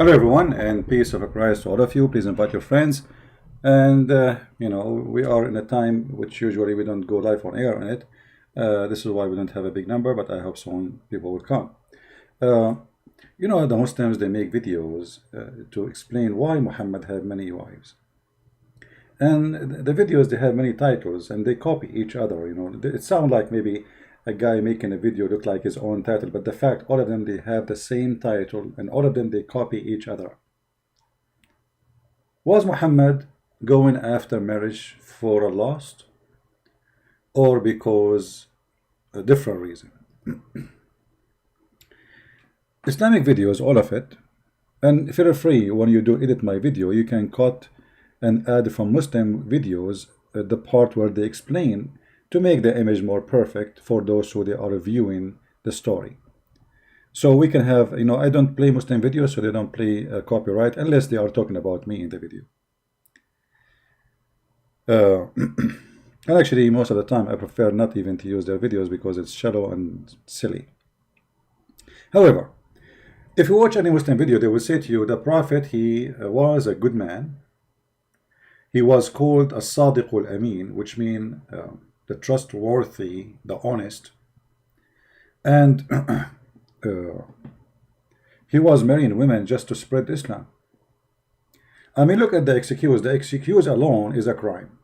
Hello everyone, and peace of Christ to all of you. Please invite your friends. And we are in a time which usually we don't go live on air on it. This is why we don't have a big number, but I hope soon people will come. The Muslims, they make videos to explain why Muhammad had many wives. And the videos, they have many titles and they copy each other. It sounds like maybe a guy making a video look like his own title, but the fact all of them, they have the same title and all of them, they copy each other. Was Muhammad going after marriage for a lust or because a different reason? Islamic videos, all of it, and feel free when you do edit my video, you can cut and add from Muslim videos the part where they explain to make the image more perfect for those who they are viewing the story. So we can have, I don't play Muslim videos, so they don't play copyright unless they are talking about me in the video. And actually, most of the time, I prefer not even to use their videos because it's shallow and silly. However, if you watch any Muslim video, they will say to you, the Prophet, he was a good man. He was called as-Sadiq al-Amin, which means the trustworthy, the honest, and he was marrying women just to spread Islam. I mean, look at the excuse. The excuse alone is a crime,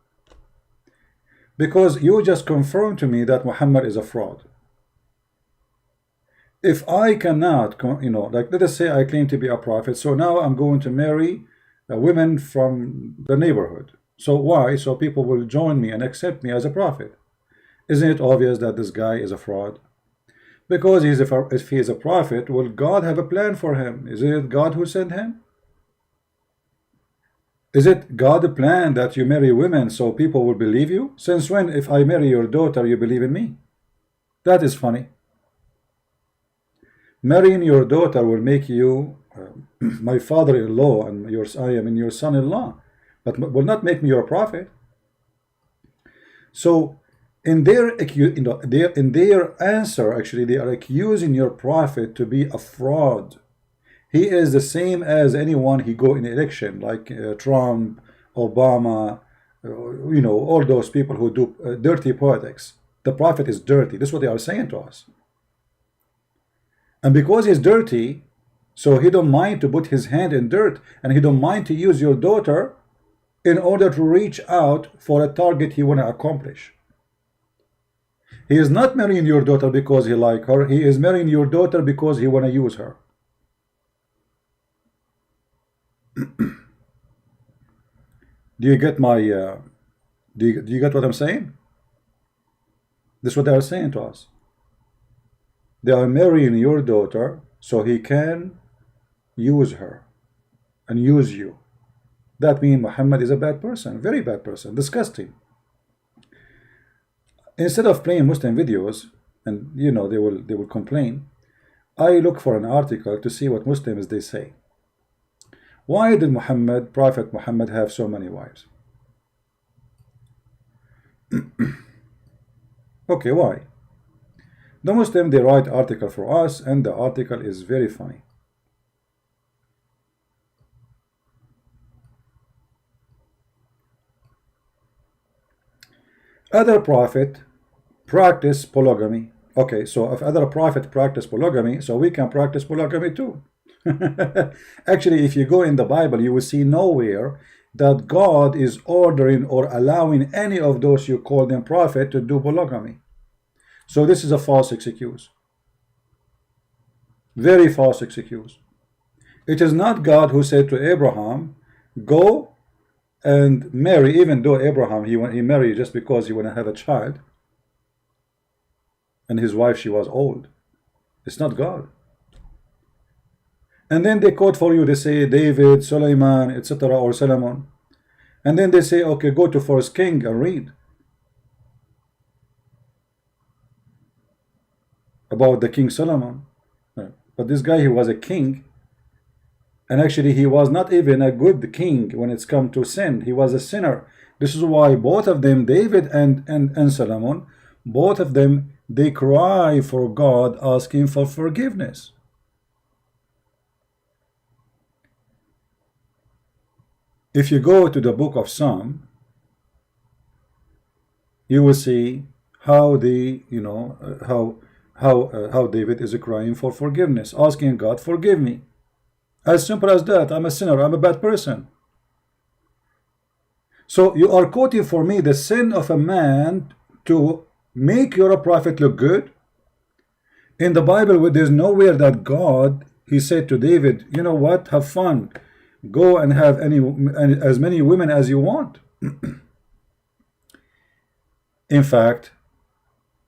because you just confirmed to me that Muhammad is a fraud. If I cannot, like let us say I claim to be a prophet, so now I'm going to marry women from the neighborhood. So why? So people will join me and accept me as a prophet. Isn't it obvious that this guy is a fraud? Because if he is a prophet, will God have a plan for him? Is it God who sent him? Is it God plan that you marry women so people will believe you? Since when, if I marry your daughter, you believe in me? That is funny. Marrying your daughter will make you my father-in-law, and I am your son-in-law, but will not make me your prophet. So in their answer, actually, they are accusing your prophet to be a fraud. He is the same as anyone he go in election, like Trump, Obama, all those people who do dirty politics. The prophet is dirty. This is what they are saying to us. And because he's dirty, so he don't mind to put his hand in dirt, and he don't mind to use your daughter in order to reach out for a target he want to accomplish. He is not marrying your daughter because he like her. He is marrying your daughter because he want to use her. Do you get my do you get what I'm saying? This is what they are saying to us. They are marrying your daughter so he can use her and use you. That means Muhammad is a bad person, very bad person, disgusting. Instead of playing Muslim videos, and they will complain, I look for an article to see what Muslims they say. Why did Prophet Muhammad have so many wives? Okay, why? The Muslim, they write article for us, and the article is very funny. Other prophet practice polygamy. Okay, so if other prophet practice polygamy, so we can practice polygamy too. Actually, if you go in the Bible, you will see nowhere that God is ordering or allowing any of those you call them prophet to do polygamy. So this is a false excuse. Very false excuse. It is not God who said to Abraham, go and marry, even though Abraham, he married just because he want to have a child, and his wife, she was old. It's not God. And then they quote for you, they say David, Solomon, etc., or Solomon. And then they say, okay, go to 1 King and read about the King Solomon. But this guy, he was a king, and actually he was not even a good king when it's come to sin. He was a sinner. This is why both of them, David and Solomon, both of them, they cry for God, asking for forgiveness. If you go to the book of Psalm, you will see how the how David is crying for forgiveness, asking God, forgive me. As simple as that. I'm a sinner, I'm a bad person. So you are quoting for me the sin of a man to make your prophet look good. In the Bible, there's nowhere that God, he said to David, you know what, have fun, go and have as many women as you want. In fact,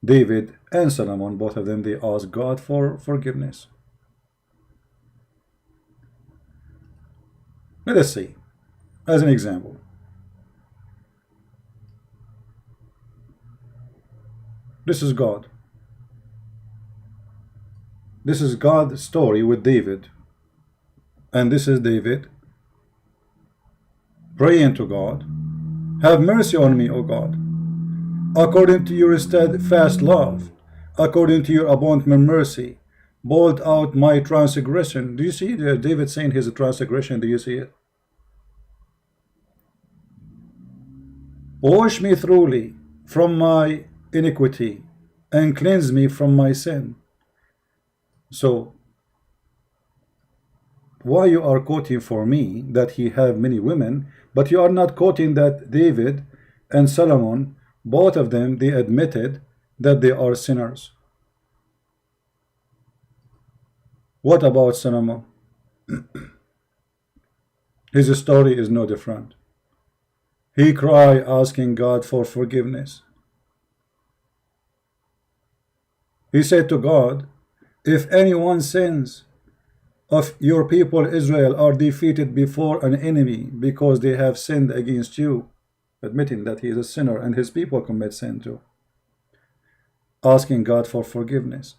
David and Solomon, both of them, they asked God for forgiveness. Let us see, as an example. This is God. This is God's story with David. And this is David praying to God, have mercy on me, O God, according to your steadfast love, according to your abundant mercy, blot out my transgression. Do you see David saying his transgression? Do you see it? Wash me thoroughly from my iniquity and cleanse me from my sin. So why you are quoting for me that he have many women, but you are not quoting that David and Solomon, both of them, they admitted that they are sinners? What about Solomon? His story is no different. He cried asking God for forgiveness. He said to God, if anyone sins of your people Israel are defeated before an enemy because they have sinned against you, admitting that he is a sinner and his people commit sin too, asking God for forgiveness.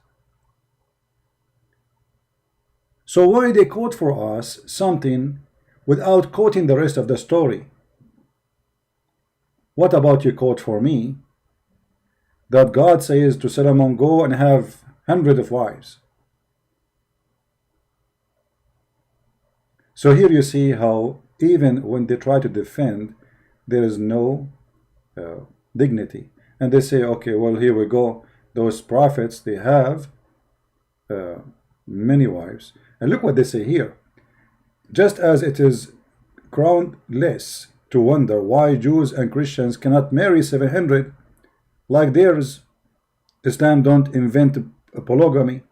So why they quote for us something without quoting the rest of the story? What about you quote for me that God says to Solomon, go and have hundreds of wives? So here you see how even when they try to defend, there is no dignity. And they say, okay, well, here we go. Those prophets, they have many wives. And look what they say here. Just as it is groundless to wonder why Jews and Christians cannot marry 700 like theirs, Islam don't invent polygamy.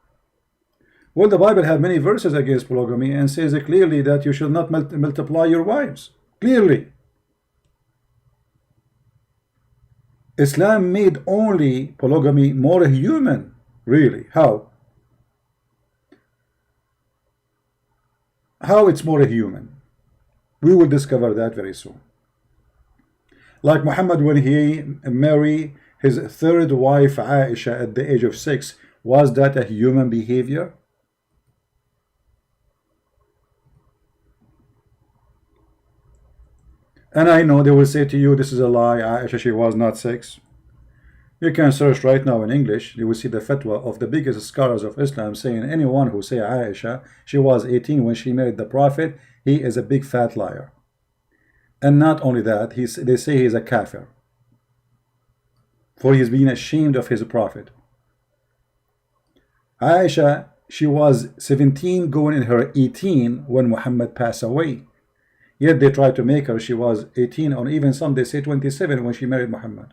Well, the Bible have many verses against polygamy and says clearly that you should not multiply your wives. Clearly. Islam made only polygamy more human. Really? How? How it's more human? We will discover that very soon. Like Muhammad, when he married his third wife Aisha at the age of 6, was that a human behavior? And I know they will say to you, this is a lie, Aisha, she was not 6. You can search right now in English, you will see the fatwa of the biggest scholars of Islam saying anyone who say Aisha, she was 18 when she married the Prophet, he is a big fat liar. And not only that, they say he is a kafir, for he is being ashamed of his Prophet. Aisha, she was 17 going in her 18 when Muhammad passed away. Yet they tried to make her, she was 18, or even some they say 27 when she married Muhammad.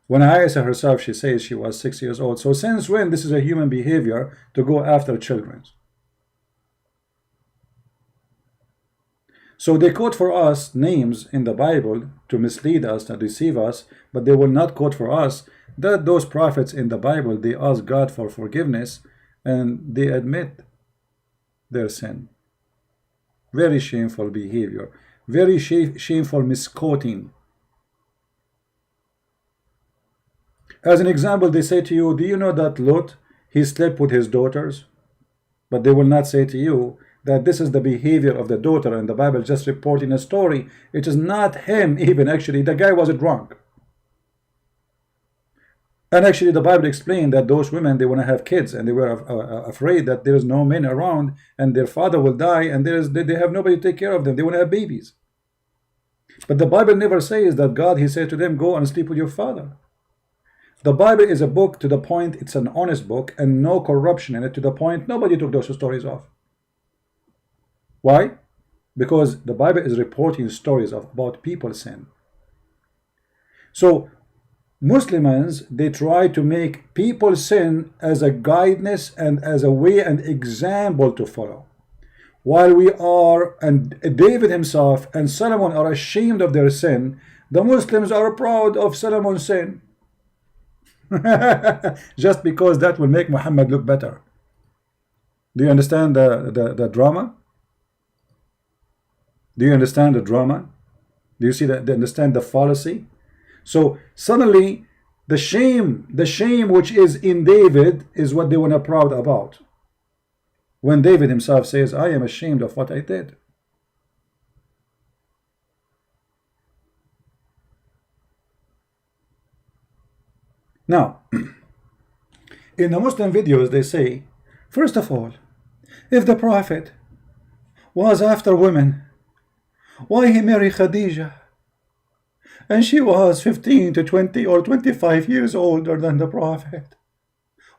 When Aisha herself, she says she was 6 years old. So since when this is a human behavior to go after children? So they quote for us names in the Bible to mislead us, to deceive us, but they will not quote for us that those prophets in the Bible, they ask God for forgiveness and they admit their sin. Very shameful behavior, very shameful misquoting. As an example, they say to you, do you know that Lot, he slept with his daughters? But they will not say to you that this is the behavior of the daughter, and the Bible just reporting a story. It is not him even, actually, the guy was drunk. And actually, the Bible explained that those women, they want to have kids, and they were afraid that there is no men around, and their father will die, and they have nobody to take care of them. They want to have babies. But the Bible never says that God, He said to them, go and sleep with your father. The Bible is a book to the point, it's an honest book, and no corruption in it, to the point nobody took those stories off. Why? Because the Bible is reporting stories about people's sin. So Muslims, they try to make people's sin as a guidance and as a way and example to follow. While we are, and David himself and Solomon are ashamed of their sin, the Muslims are proud of Solomon's sin. Just because that will make Muhammad look better. Do you understand the drama? Do you understand the drama? Do you see that? Do you understand the fallacy? So suddenly the shame which is in David is what they want to proud about. When David himself says, I am ashamed of what I did. Now, in the Muslim videos they say, first of all, if the Prophet was after women, why he married Khadijah? And she was 15 to 20 or 25 years older than the Prophet.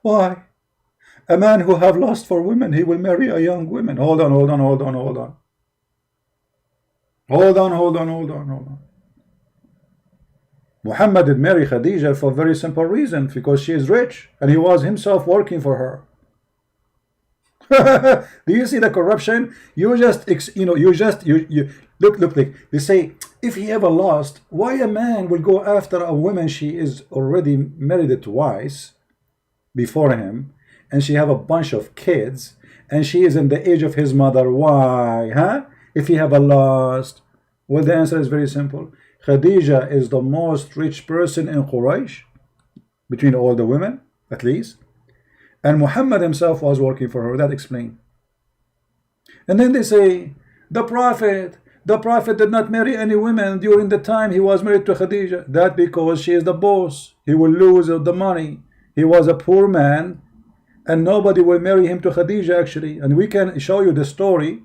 Why? A man who have lust for women, he will marry a young woman. Hold on. Muhammad did marry Khadijah for a very simple reason, because she is rich, and he was himself working for her. Do you see the corruption? You look like they say, if he ever lost, why a man will go after a woman she is already married twice before him, and she have a bunch of kids, and she is in the age of his mother? Why? Huh? If he have a lust? Well, the answer is very simple. Khadijah is the most rich person in Quraysh, between all the women, at least. And Muhammad himself was working for her. That explains. And then they say, the Prophet did not marry any women during the time he was married to Khadijah. That because she is the boss. He will lose the money. He was a poor man, and nobody will marry him to Khadijah, actually. And we can show you the story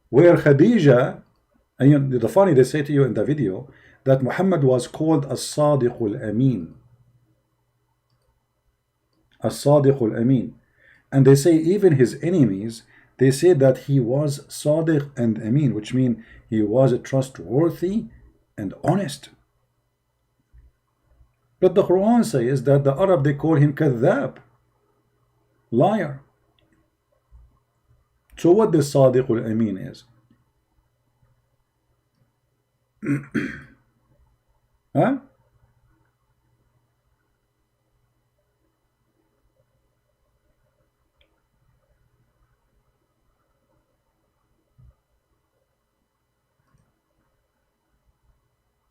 where Khadijah, and you know, the funny, they say to you in the video that Muhammad was called as-Sadiqul Amin. As-Sadiqul Amin. And they say even his enemies, they say that he was Sadiq and Amin, which means he was trustworthy and honest. But the Quran says that the Arab, they call him Kadhab, liar. So what the Sadiqul Amin is? Huh?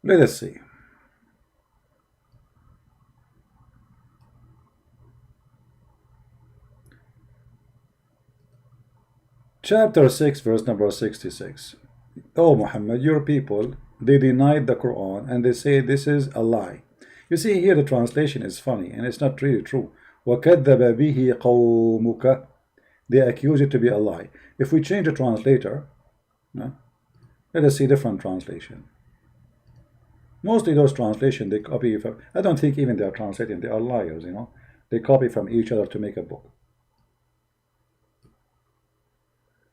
Let us see. Chapter 6, verse number 66. Oh Muhammad, your people, they denied the Quran and they say this is a lie. You see here the translation is funny and it's not really true. وَكَذَّبَ بِهِ قَوْمُكَ. They accuse it to be a lie. If we change the translator, no, let us see different translation. Mostly those translations they copy from, I don't think even they are translating, they are liars, you know. They copy from each other to make a book.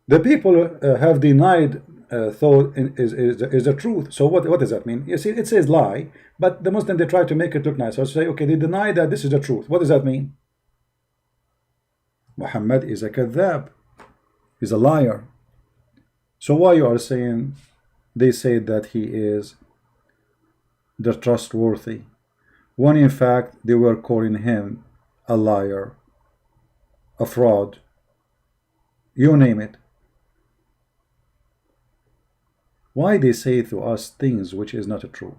The people have denied thought is the truth. So what does that mean? You see, it says lie, but the Muslim, they try to make it look nice. So say, okay, they deny that this is the truth. What does that mean? Muhammad is a kadhab. He's a liar. So why you are saying they say that he is the trustworthy, when in fact they were calling him a liar, a fraud, you name it? Why they say to us things which is not true?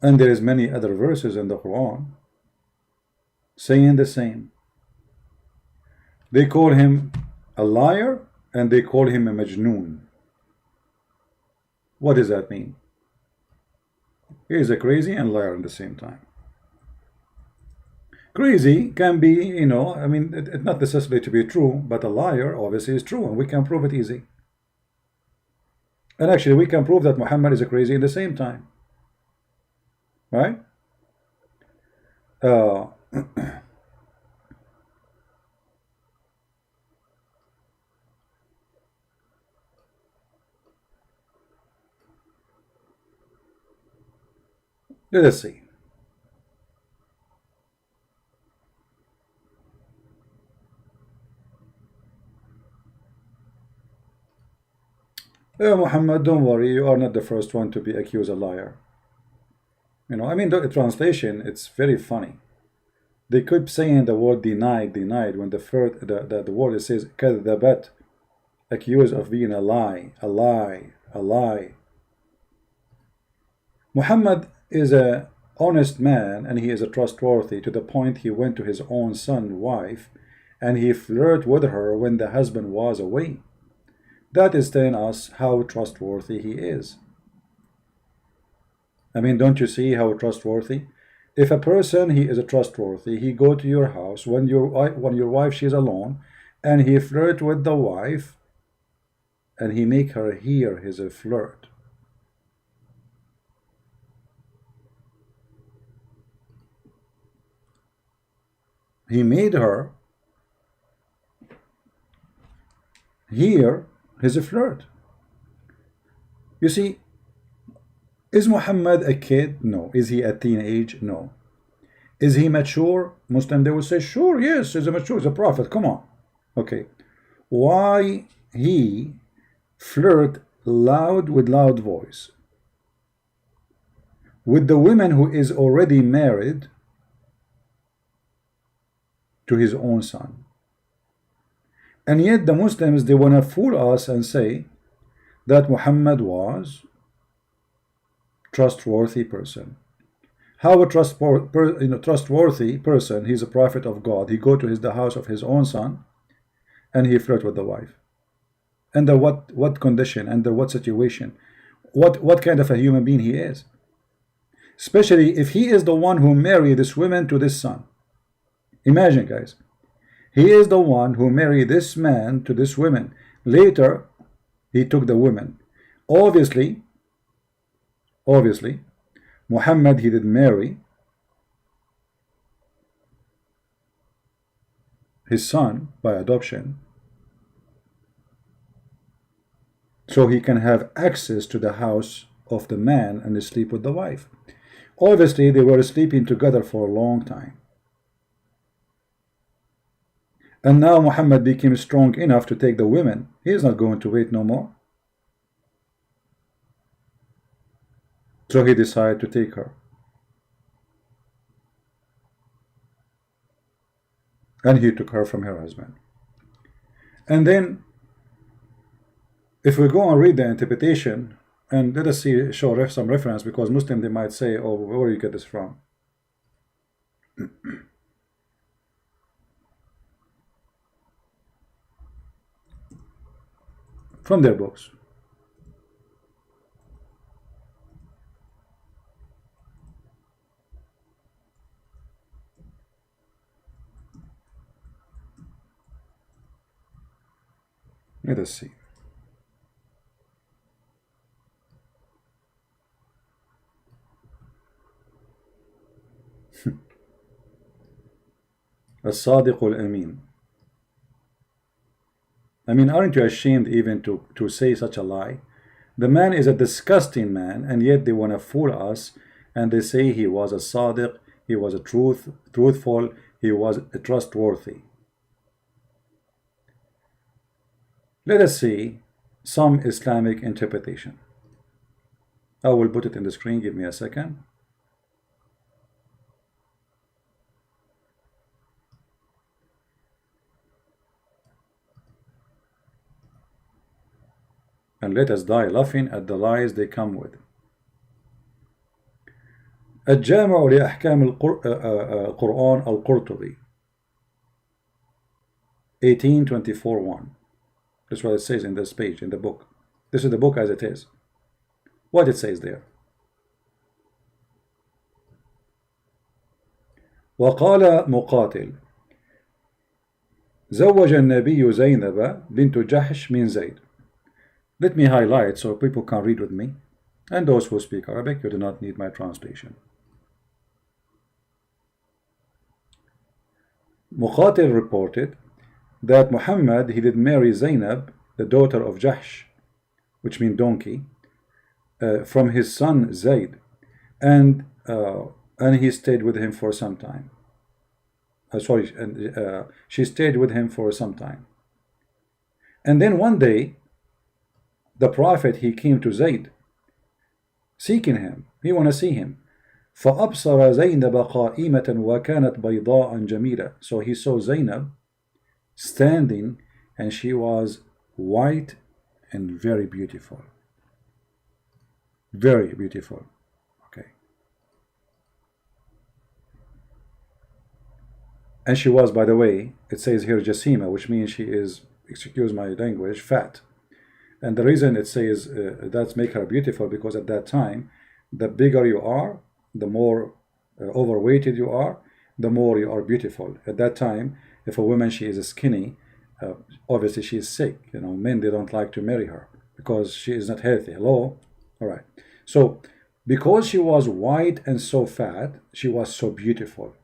And there is many other verses in the Quran saying the same. They call him a liar and they call him a majnoon. What does that mean? He is a crazy and liar at the same time. Crazy can be, I mean, it's not necessarily to be true, but a liar obviously is true, and we can prove it easy. And actually, we can prove that Muhammad is a crazy at the same time. Right? Let us see. Muhammad, don't worry, you are not the first one to be accused a liar. I mean, the translation, it's very funny. They keep saying the word denied, when the word says كذبت, accused of being a lie. Muhammad is a honest man and he is a trustworthy to the point he went to his own son's wife and he flirted with her when the husband was away. That is telling us how trustworthy he is. I mean, don't you see how trustworthy? If a person, he is a trustworthy, he go to your house when your wife, she's alone, and he flirt with the wife, and he make her hear his flirt. He made her hear his flirt. You see, is Muhammad a kid? No. Is he a teenage? No. Is he mature? Muslim, they will say, sure, yes, he's a mature, he's a prophet, come on. Okay. Why he flirt with loud voice with the woman who is already married to his own son? And yet the Muslims, they want to fool us and say that Muhammad was trustworthy person. How a trustworthy person, he's a prophet of God, he go to the house of his own son and he flirt with the wife. Under what condition, under what situation, what kind of a human being he is? Especially if he is the one who married this woman to this son. Imagine, guys, he is the one who married this man to this woman. Later he took the woman. Obviously Muhammad, he did marry his son by adoption, so he can have access to the house of the man and sleep with the wife. Obviously they were sleeping together for a long time, and now Muhammad became strong enough to take the women. He is not going to wait no more. So he decided to take her. And he took her from her husband. And then, if we go and read the interpretation, and let us show some reference, because Muslim, they might say, oh, where do you get this from? From their books. Let us see. الصادق الأمين. I mean, aren't you ashamed even to say such a lie? The man is a disgusting man, and yet they want to fool us, and they say he was a sadiq, he was a truthful, he was a trustworthy. Let us see some Islamic interpretation. I will put it in the screen, give me a second. And let us die laughing at the lies they come with. الجامع لأحكام القرآن القرطبي. 18:24:1. That's what it says in this page in the book. This is the book as it is. What it says there. وقال مقاتل زوج النبي زينب بنت جحش من زيد. Let me highlight so people can read with me. And those who speak Arabic, you do not need my translation. Muqatil reported that Muhammad, he did marry Zainab, the daughter of Jahsh, which means donkey, from his son Zayd, and he stayed with him for some time. She stayed with him for some time. And then one day, the Prophet, he came to Zayd, seeking him. He want to see him. فأبصر زينب قائمة وكانت بيضاء جميلة. So he saw Zainab standing, and she was white and very beautiful. Very beautiful. Okay. And she was, by the way, it says here Jasima, which means she is, excuse my language, fat. And the reason it says that's make her beautiful, because at that time, the bigger you are, the more overweighted you are, the more you are beautiful. At that time, if a woman, she is skinny, obviously she is sick. You know, men, they don't like to marry her because she is not healthy. Hello? All right. So, because she was white and so fat, she was so beautiful.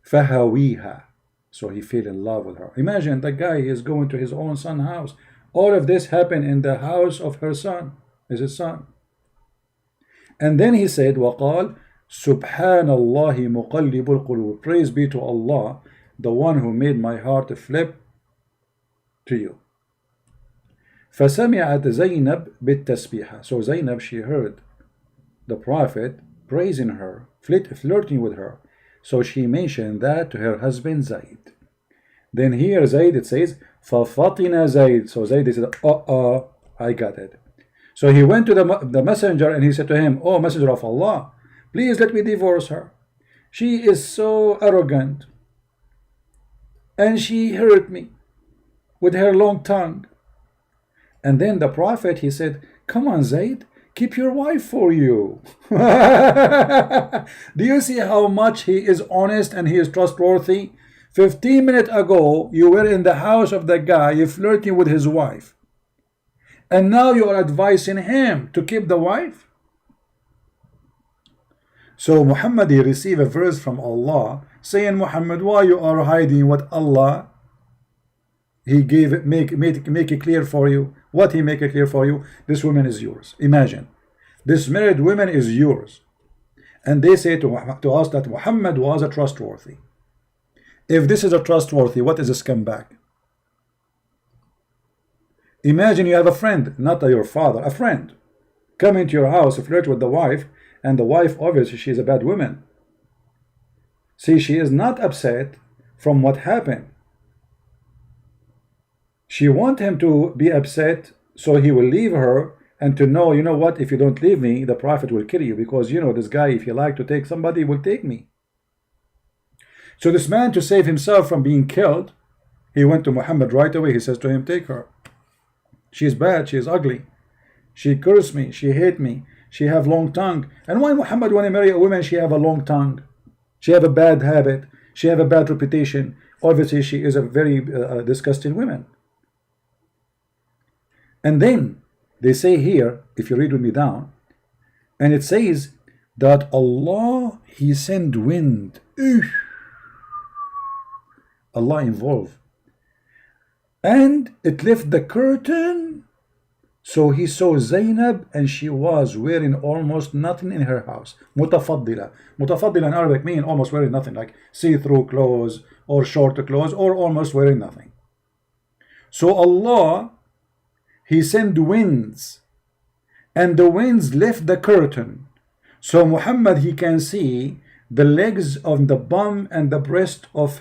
فَهَوِيهَا. So he fell in love with her. Imagine the guy is going to his own son's house. All of this happened in the house of her son, his son. And then he said, وَقَالْ سُبْحَانَ اللَّهِ مُقَلِّبُ الْقُلُوبِ. Praise be to Allah, the one who made my heart flip to you. فَسَمِعَتْ زَيْنَبْ بِالتَّسْبِيحَ. So Zainab, she heard the Prophet praising her, flirting with her. So she mentioned that to her husband Zayd. Then here Zayd, it says, فَفَطِنَ Zayd. So Zayd said, I got it. So he went to the messenger and he said to him, oh, messenger of Allah, please let me divorce her. She is so arrogant, and she hurt me with her long tongue. And then the Prophet, he said, come on, Zayd, keep your wife for you. Do you see how much he is honest and he is trustworthy? 15 minutes ago, you were in the house of the guy flirting with his wife. And now you are advising him to keep the wife? So Muhammad, he received a verse from Allah saying, Muhammad, why you are hiding what Allah, he gave it, make it clear for you. What he make it clear for you? This woman is yours. Imagine, this married woman is yours. And they say to us that Muhammad was a trustworthy. If this is a trustworthy, what is a scumbag? Imagine you have a friend, not your father, a friend, come into your house, flirt with the wife, and the wife, obviously, she is a bad woman. See, she is not upset from what happened. She wants him to be upset so he will leave her, and to know, you know what, if you don't leave me, the Prophet will kill you, because, you know, this guy, if he like to take somebody, he will take me. So this man, to save himself from being killed, he went to Muhammad right away. He says to him, take her. She is bad, she is ugly. She cursed me, she hate me, she have long tongue. And why Muhammad, when he marry a woman, she have a long tongue? She have a bad habit, she have a bad reputation. Obviously, she is a very disgusting woman. And then they say here, if you read with me down, and it says that Allah, he sent wind. Allah involved. And it left the curtain. So he saw Zainab, and she was wearing almost nothing in her house. Mutafaddila. Mutafaddila in Arabic means almost wearing nothing, like see-through clothes or short clothes, or almost wearing nothing. So Allah, he sent winds, and the winds left the curtain. So Muhammad, he can see the legs of the bum and the breast of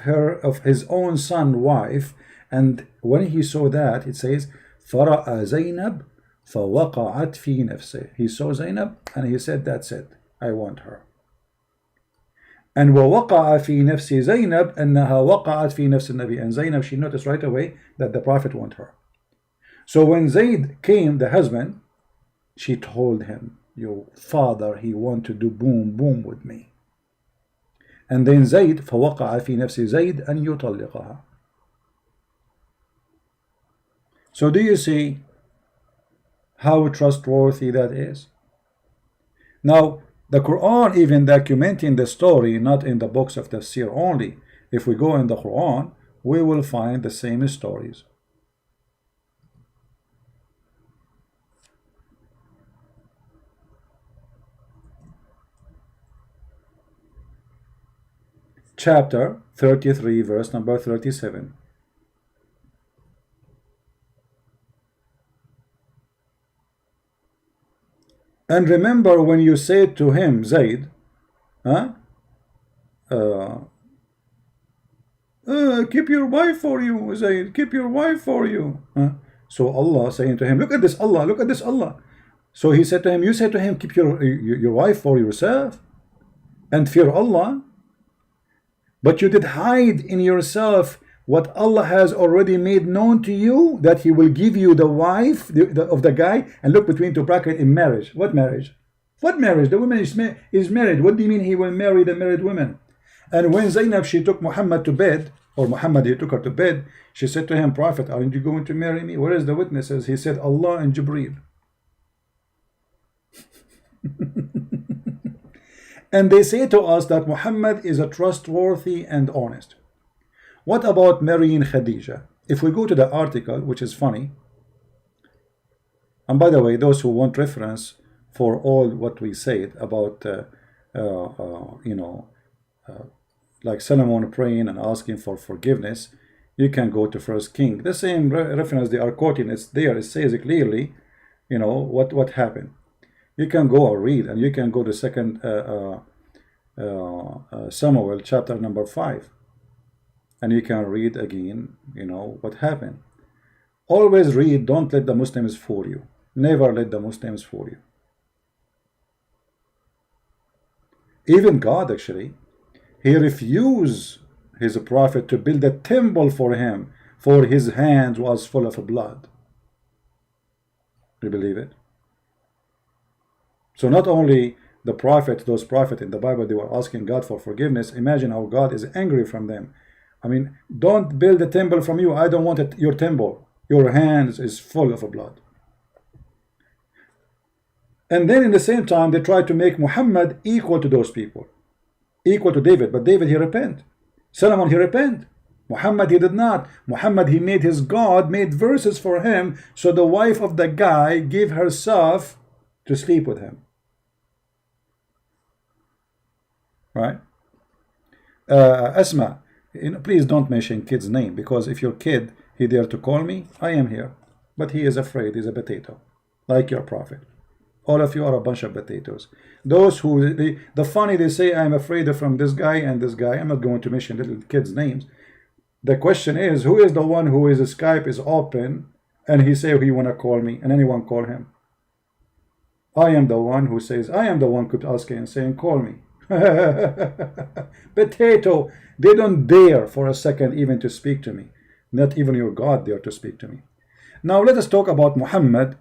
his own son wife. And when he saw that, it says, فَرَأَ زَيْنَبْ فَوَقَعَتْ فِي نَفْسِهِ. He saw Zainab and he said, that's it, I want her. And وَوَقَعَ فِي نَفْسِ زَيْنَبْ أَنَّهَا وَقَعَتْ فِي نَفْسِ النَّبِي. And Zainab, she noticed right away that the Prophet wanted her. So when Zayd came, the husband, she told him, your father, he want to do boom, boom with me. And then Zayd, فَوَقَعَ فِي نَفْسِ زَيْد أَنْ يُطَلِّقَهَا. So do you see how trustworthy that is? Now, the Quran even documenting the story, not in the books of Tafsir only. If we go in the Quran, we will find the same stories. Chapter 33, verse number 37. And remember when you said to him, Zayd, keep your wife for you, Zayd, keep your wife for you. So Allah saying to him, look at this Allah, look at this Allah. So he said to him, you said to him, keep your wife for yourself and fear Allah. But you did hide in yourself what Allah has already made known to you, that He will give you the wife of the guy. And look between two brackets, in marriage. What marriage? What marriage? The woman is married. What do you mean He will marry the married woman? And when Zainab, she took Muhammad to bed, or Muhammad, he took her to bed, she said to him, Prophet, aren't you going to marry me? Where is the witnesses? He said, Allah and Jibreel. And they say to us that Muhammad is a trustworthy and honest. What about marrying Khadija? If we go to the article, which is funny, and by the way, those who want reference for all what we said about, like Solomon praying and asking for forgiveness, you can go to First King. The same reference they are quoting, it's there. It says clearly, what happened. You can go or read, and you can go to Second Samuel chapter number 5, and you can read again, what happened. Always read. Don't let the Muslims fool you. Never let the Muslims fool you. Even God, actually, He refused His prophet to build a temple for him, for his hands was full of blood. Do you believe it? So not only the prophet, those prophets in the Bible, they were asking God for forgiveness. Imagine how God is angry from them. I mean, don't build a temple from you. I don't want it, your temple. Your hands is full of blood. And then in the same time, they try to make Muhammad equal to those people, equal to David. But David, he repent. Solomon, he repent. Muhammad, he did not. Muhammad, he made his God, made verses for him, so the wife of the guy gave herself to sleep with him. Right? Asma, please don't mention kid's name, because if your kid, he dare to call me, I am here. But he is afraid, he's a potato, like your prophet. All of you are a bunch of potatoes. Those who, the funny, they say, I'm afraid from this guy and this guy. I'm not going to mention little kids' names. The question is, who is the one who is Skype is open and he say he want to call me and anyone call him? I am the one who says, I am the one who kept asking and saying, call me. Potato, they don't dare for a second even to speak to me. Not even your God dare to speak to me. Now let us talk about Muhammad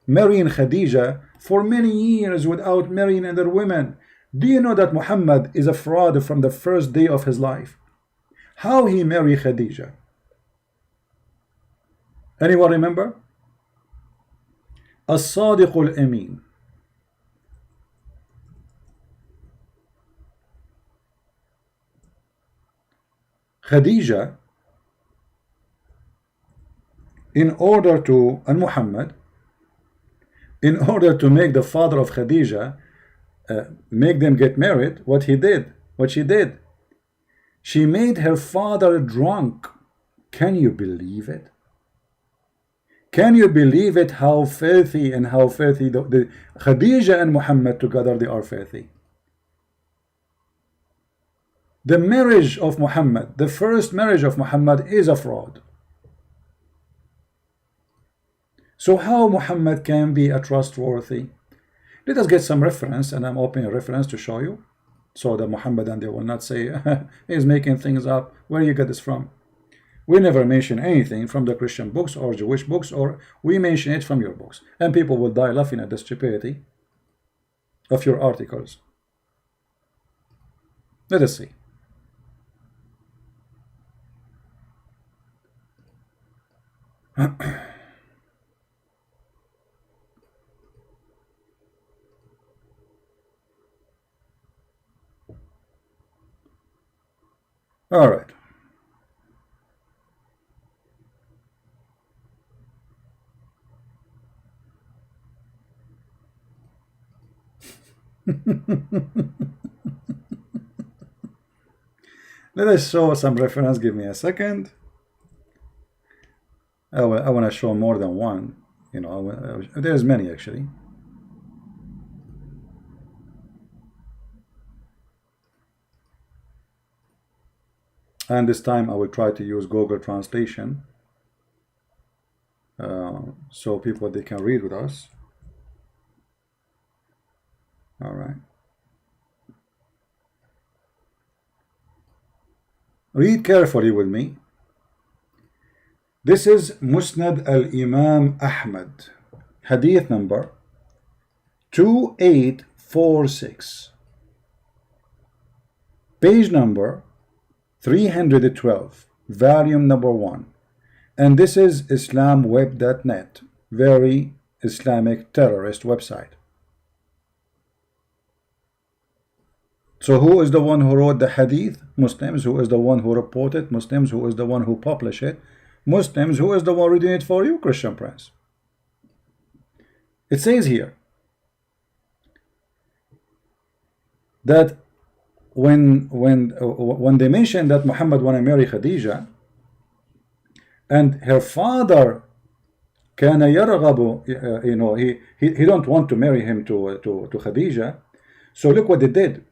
marrying Khadija for many years without marrying other women. Do you know that Muhammad is a fraud from the first day of his life? How he married Khadija? Anyone remember? As-Sadiq al-Amin. Khadija, in order to, and Muhammad, in order to make the father of Khadija make them get married, what she did, she made her father drunk. Can you believe it? Can you believe it? How filthy and how filthy the Khadija and Muhammad together, they are filthy. The marriage of Muhammad, the first marriage of Muhammad, is a fraud. So how Muhammad can be a trustworthy? Let us get some reference, and I'm opening a reference to show you. so the Muhammadan, they will not say he's making things up. Where you get this from? We never mention anything from the Christian books or Jewish books, or we mention it from your books, and people will die laughing at the stupidity of your articles. Let us see. All right. Let us show some reference. Give me a second. I want to show more than one. You know, there's many actually. And this time I will try to use Google Translation, so people, they can read with us. All right. Read carefully with me. This is Musnad al-Imam Ahmad, hadith number 2846, page number 312, volume number 1. And this is islamweb.net, very Islamic terrorist website. So who is the one who wrote the hadith? Muslims. Who is the one who reported? Muslims. Who is the one who published it? Muslims. Who is the one reading it for you? Christian Prince. It says here that when they mention that Muhammad want to marry Khadija, and her father كان يرغب, you know, he don't want to marry him to Khadija. So look what they did.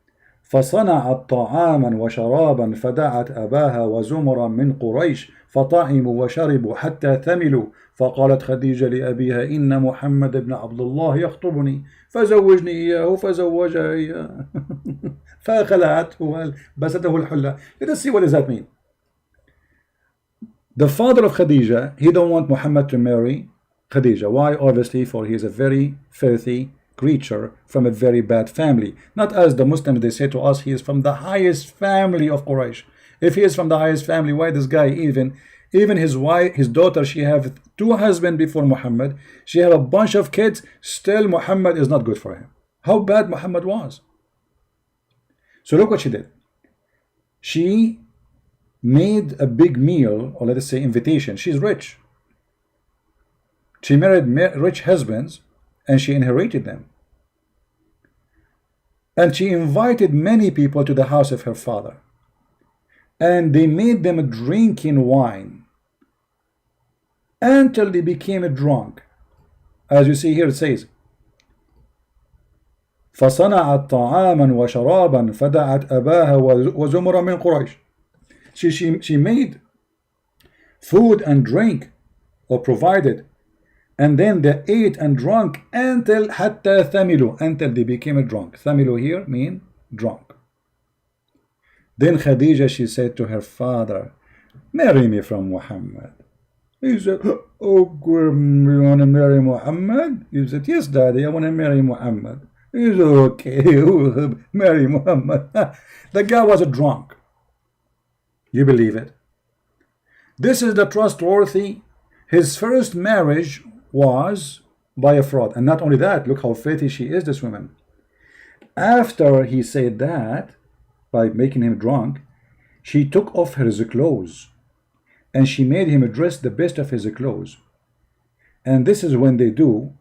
فصنعت طعاما وشرابا فدعت أباها وزمرا من قريش فطعموا وشربوا حتى ثملوا فقالت خديجة لأبيها إن محمد بن عبد الله يخطبني فزوجني إياه فزوجها إياه فخلعته وبسته الحلة. Let us see, what does that mean? The father of Khadija, he don't want Muhammad to marry Khadija. Why? Obviously, for he is a very filthy creature from a very bad family. Not as the Muslims, they say to us, he is from the highest family of Quraysh. If he is from the highest family, why this guy, even his wife, his daughter, she have 2 husbands before Muhammad, she have a bunch of kids, still Muhammad is not good for him. How bad Muhammad was. So look what she did. She made a big meal, or let us say invitation. She's rich. She married rich husbands, and she inherited them. And she invited many people to the house of her father. And they made them drinking wine until they became drunk. As you see here, it says, فصنعت طعاما وشرابا فدعت أباها وزمرا من قريش. She made food and drink, or provided, and then they ate and drank until حتى ثملوا, until they became drunk. ثملوا here mean drunk. Then Khadija, she said to her father, marry me from Muhammad. He said, oh, you want to marry Muhammad? He said, yes, daddy, I want to marry Muhammad. He said, okay, marry Muhammad. The guy was a drunk. You believe it? This is the trustworthy. His first marriage was by a fraud. And not only that, look how filthy she is, this woman. After he said that, by making him drunk, she took off his clothes and she made him dress the best of his clothes. And this is when they do,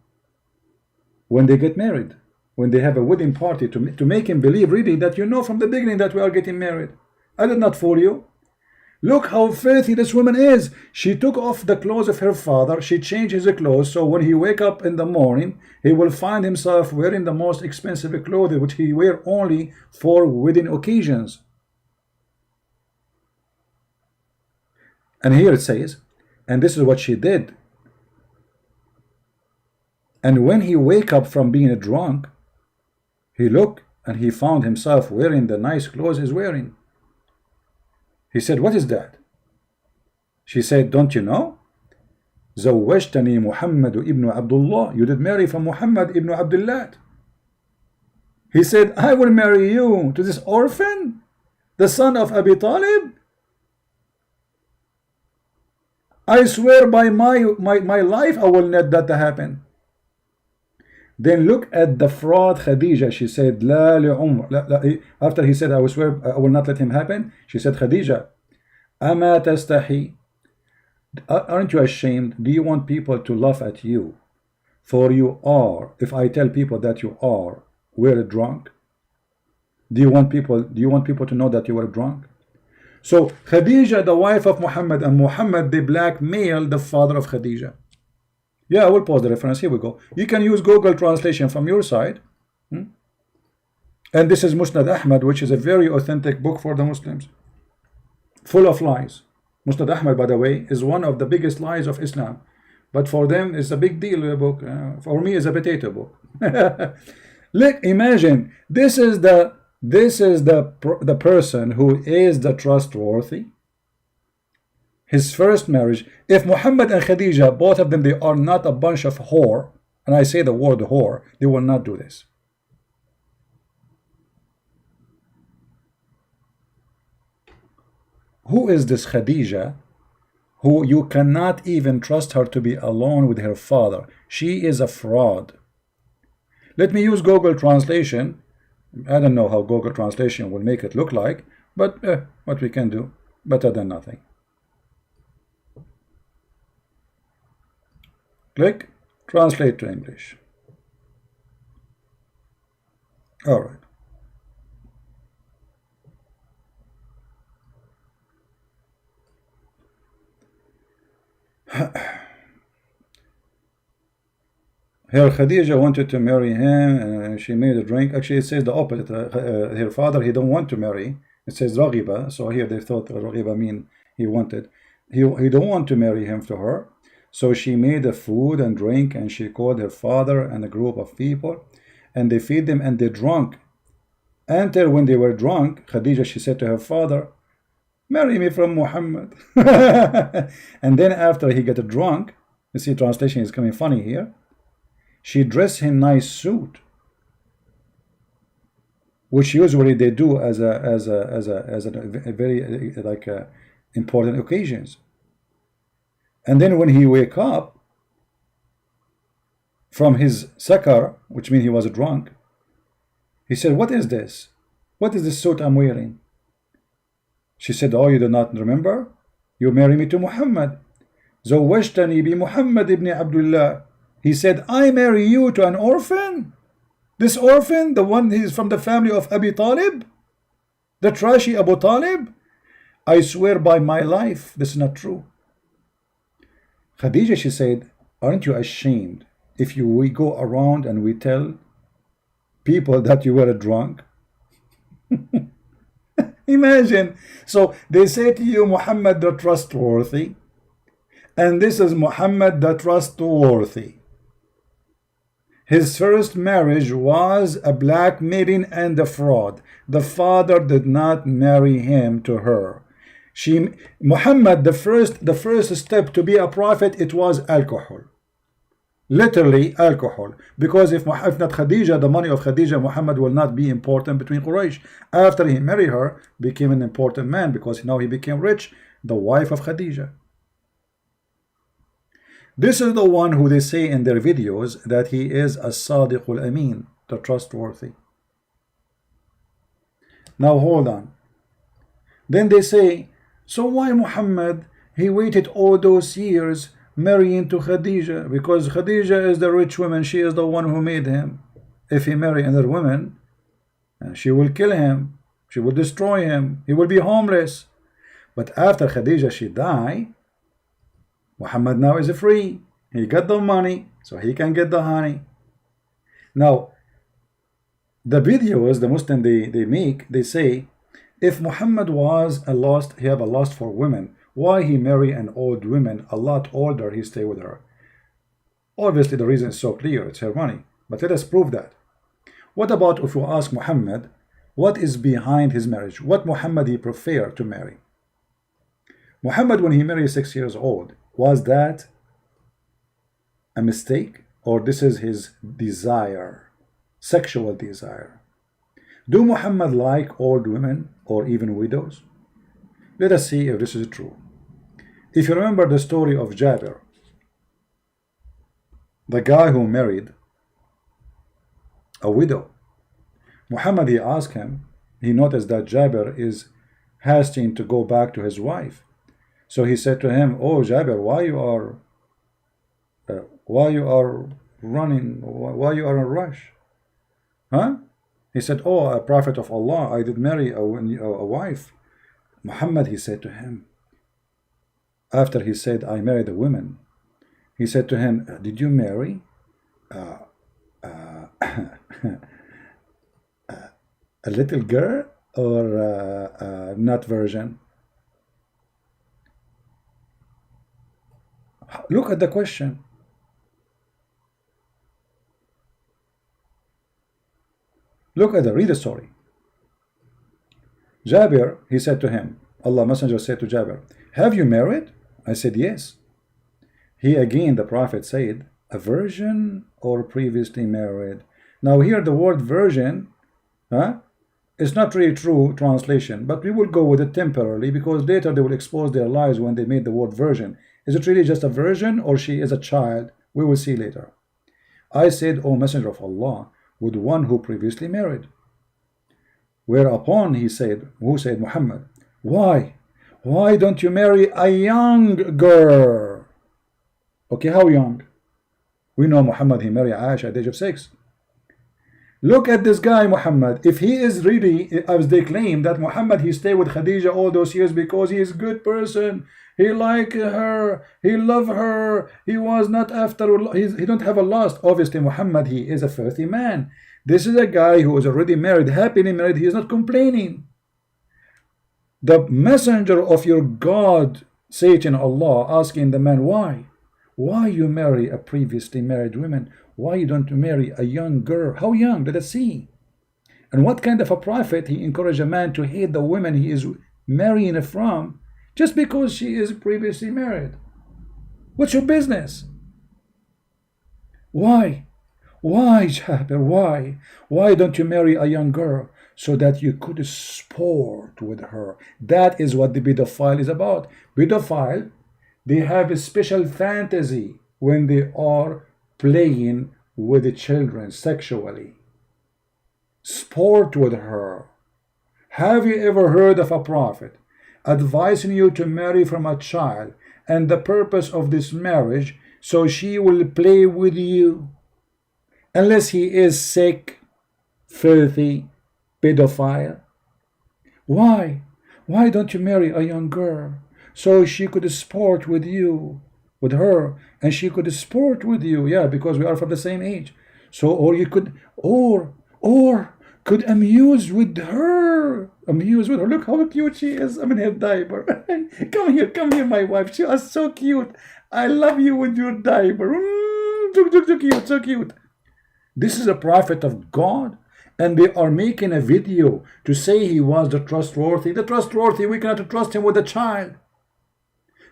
when they get married, when they have a wedding party, to make him believe really that you know from the beginning that we are getting married. I did not fool you. Look how filthy this woman is. She took off the clothes of her father. She changed his clothes, so when he wake up in the morning, he will find himself wearing the most expensive clothing, which he wear only for wedding occasions. And here it says, and this is what she did. And when he wake up from being drunk, he look and he found himself wearing the nice clothes he's wearing. He said, what is that? She said, don't you know? زوجتني محمد ابن عبد الله. You did marry from Muhammad ibn Abdullah. He said, I will marry you to this orphan, the son of Abi Talib. I swear by my life, I will not let that happen. Then look at the fraud Khadija. She said, La li'umr. After he said, I will swear, I will not let him happen. She said, Khadija, Ama tastahi. Aren't you ashamed? Do you want people to laugh at you? For you are, if I tell people that you are, we're drunk. Do you want people to know that you were drunk? So Khadija, the wife of Muhammad, and Muhammad, they blackmailed the father of Khadija. Yeah, I will pause the reference. Here we go. You can use Google translation from your side. And this is Musnad Ahmad, which is a very authentic book for the Muslims, full of lies. Musnad Ahmad, by the way, is one of the biggest lies of Islam, but for them it's a big deal book. For me, it's a potato book. Look, imagine this is the person who is the trustworthy. His first marriage. If Muhammad and Khadija, both of them, they are not a bunch of whore, and I say the word whore, they will not do this. Who is this Khadija, who you cannot even trust her to be alone with her father? She is a fraud. Let me use Google translation. I don't know how Google translation will make it look like, but what we can do, better than nothing. Click, translate to English. All right. Her Khadija wanted to marry him, and she made a drink. Actually, it says the opposite. Her father, he don't want to marry. It says Raghiba. So here they thought Raghiba mean he wanted. He don't want to marry him to her. So she made a food and drink, and she called her father and a group of people, and they feed them, and they drunk. Until when they were drunk, Khadija, she said to her father, marry me from Muhammad. And then after he got drunk, you see, translation is coming funny here. She dressed him nice suit, which usually they do as a very like important occasions. And then when he wake up from his sakar, which means he was drunk, he said, what is this? What is this suit I'm wearing? She said, oh, you do not remember? You marry me to Muhammad. زوجتني بمحمد ابن عبد الله. He said, I marry you to an orphan? This orphan, the one he is from the family of Abi Talib? The trashy Abu Talib? I swear by my life, this is not true. Khadija, she said, aren't you ashamed if we go around and we tell people that you were drunk? Imagine. So they say to you, Muhammad the trustworthy, and this is Muhammad the trustworthy. His first marriage was a blackmailing and a fraud. The father did not marry him to her. Muhammad, the first step to be a prophet, it was alcohol. Literally alcohol. Because if not Khadija, the money of Khadija, Muhammad will not be important between Quraysh. After he married her, became an important man because now he became rich, the wife of Khadija. This is the one who they say in their videos that he is a Sadiqul Amin, the trustworthy. Now hold on. Then they say, so why Muhammad, he waited all those years marrying to Khadija? Because Khadija is the rich woman, she is the one who made him. If he marry another woman, she will kill him, she will destroy him, he will be homeless. But after Khadija she died, Muhammad now is free. He got the money, so he can get the honey. Now, the videos the Muslim they make, they say, if Muhammad was a lust, he have a lust for women, why he marry an old woman, a lot older, he stay with her? Obviously the reason is so clear, it's her money. But let us prove that. What about if you ask Muhammad, what is behind his marriage? What Muhammad he preferred to marry? Muhammad, when he married 6 years old, was that a mistake, or this is his desire, sexual desire? Do Muhammad like old women or even widows? Let us see if this is true. If you remember the story of Jabir, the guy who married a widow, Muhammad, he asked him, he noticed that Jabir is hasting to go back to his wife. So he said to him, oh Jabir, why you are running, why you are in a rush? Huh? He said, oh, a prophet of Allah, I did marry a wife. Muhammad, he said to him, after he said, I married a woman, he said to him, did you marry a little girl or not virgin? Look at the question. Look at the, read the story. Jabir, he said to him, Allah Messenger said to Jabir, have you married? I said, yes. He again, the Prophet said, a virgin or previously married? Now here the word virgin, it's not really true translation, but we will go with it temporarily because later they will expose their lies when they made the word virgin. Is it really just a virgin or she is a child? We will see later. I said, O Messenger of Allah, with one who previously married. Whereupon he said, who said, Muhammad, why don't you marry a young girl? Okay, how young? We know Muhammad, he married Aisha at the age of 6. Look at this guy Muhammad. If he is really, as they claim, that Muhammad he stayed with Khadija all those years because he is a good person, he liked her, he loved her, he was not after, he don't have a lust. Obviously Muhammad, he is a filthy man. This is a guy who is already married, happily married, he is not complaining. The messenger of your God, Satan, Allah, asking the man, why you marry a previously married woman? Why you don't marry a young girl? How young? Let us see. And what kind of a prophet he encouraged a man to hate the woman he is marrying from just because she is previously married? What's your business? Why, Jabir, why don't you marry a young girl so that you could sport with her? That is what the pedophile is about. Pedophile, they have a special fantasy when they are playing with the children sexually. Sport with her. Have you ever heard of a prophet advising you to marry from a child and the purpose of this marriage so she will play with you? Unless he is sick, filthy, pedophile. Why don't you marry a young girl so she could sport with you, with her, and she could sport with you? Yeah, because we are from the same age. So, or you could, or could amuse with her. Look how cute she is. I'm in her diaper. Come here, my wife. She is so cute. I love you with your diaper. So cute. This is a prophet of God, and they are making a video to say he was the trustworthy. The trustworthy, we cannot trust him with a child.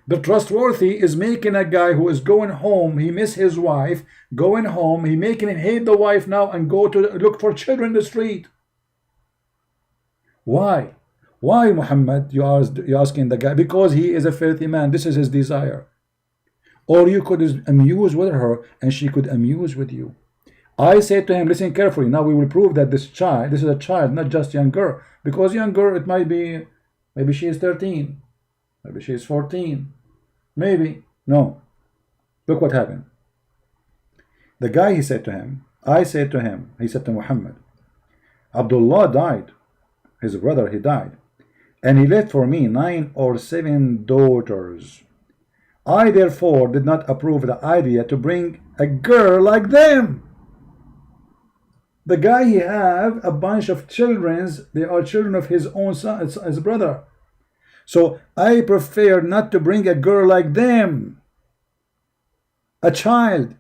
The trustworthy is making a guy who is going home, he miss his wife, going home, he making him hate the wife now and go to look for children in the street. Why, Muhammad? You asking the guy because he is a filthy man. This is his desire. Or you could amuse with her and she could amuse with you. I said to him, listen carefully. Now we will prove that this is a child, not just young girl. Because young girl, it might be, maybe she is 13, maybe she is 14, maybe. No. Look what happened. The guy, he said to him, he said to Muhammad, Abdullah died, his brother, he died, and he left for me 9 or 7 daughters. I therefore did not approve the idea to bring a girl like them. The guy, he have a bunch of children. They are children of his own son, his brother. So I prefer not to bring a girl like them, a child.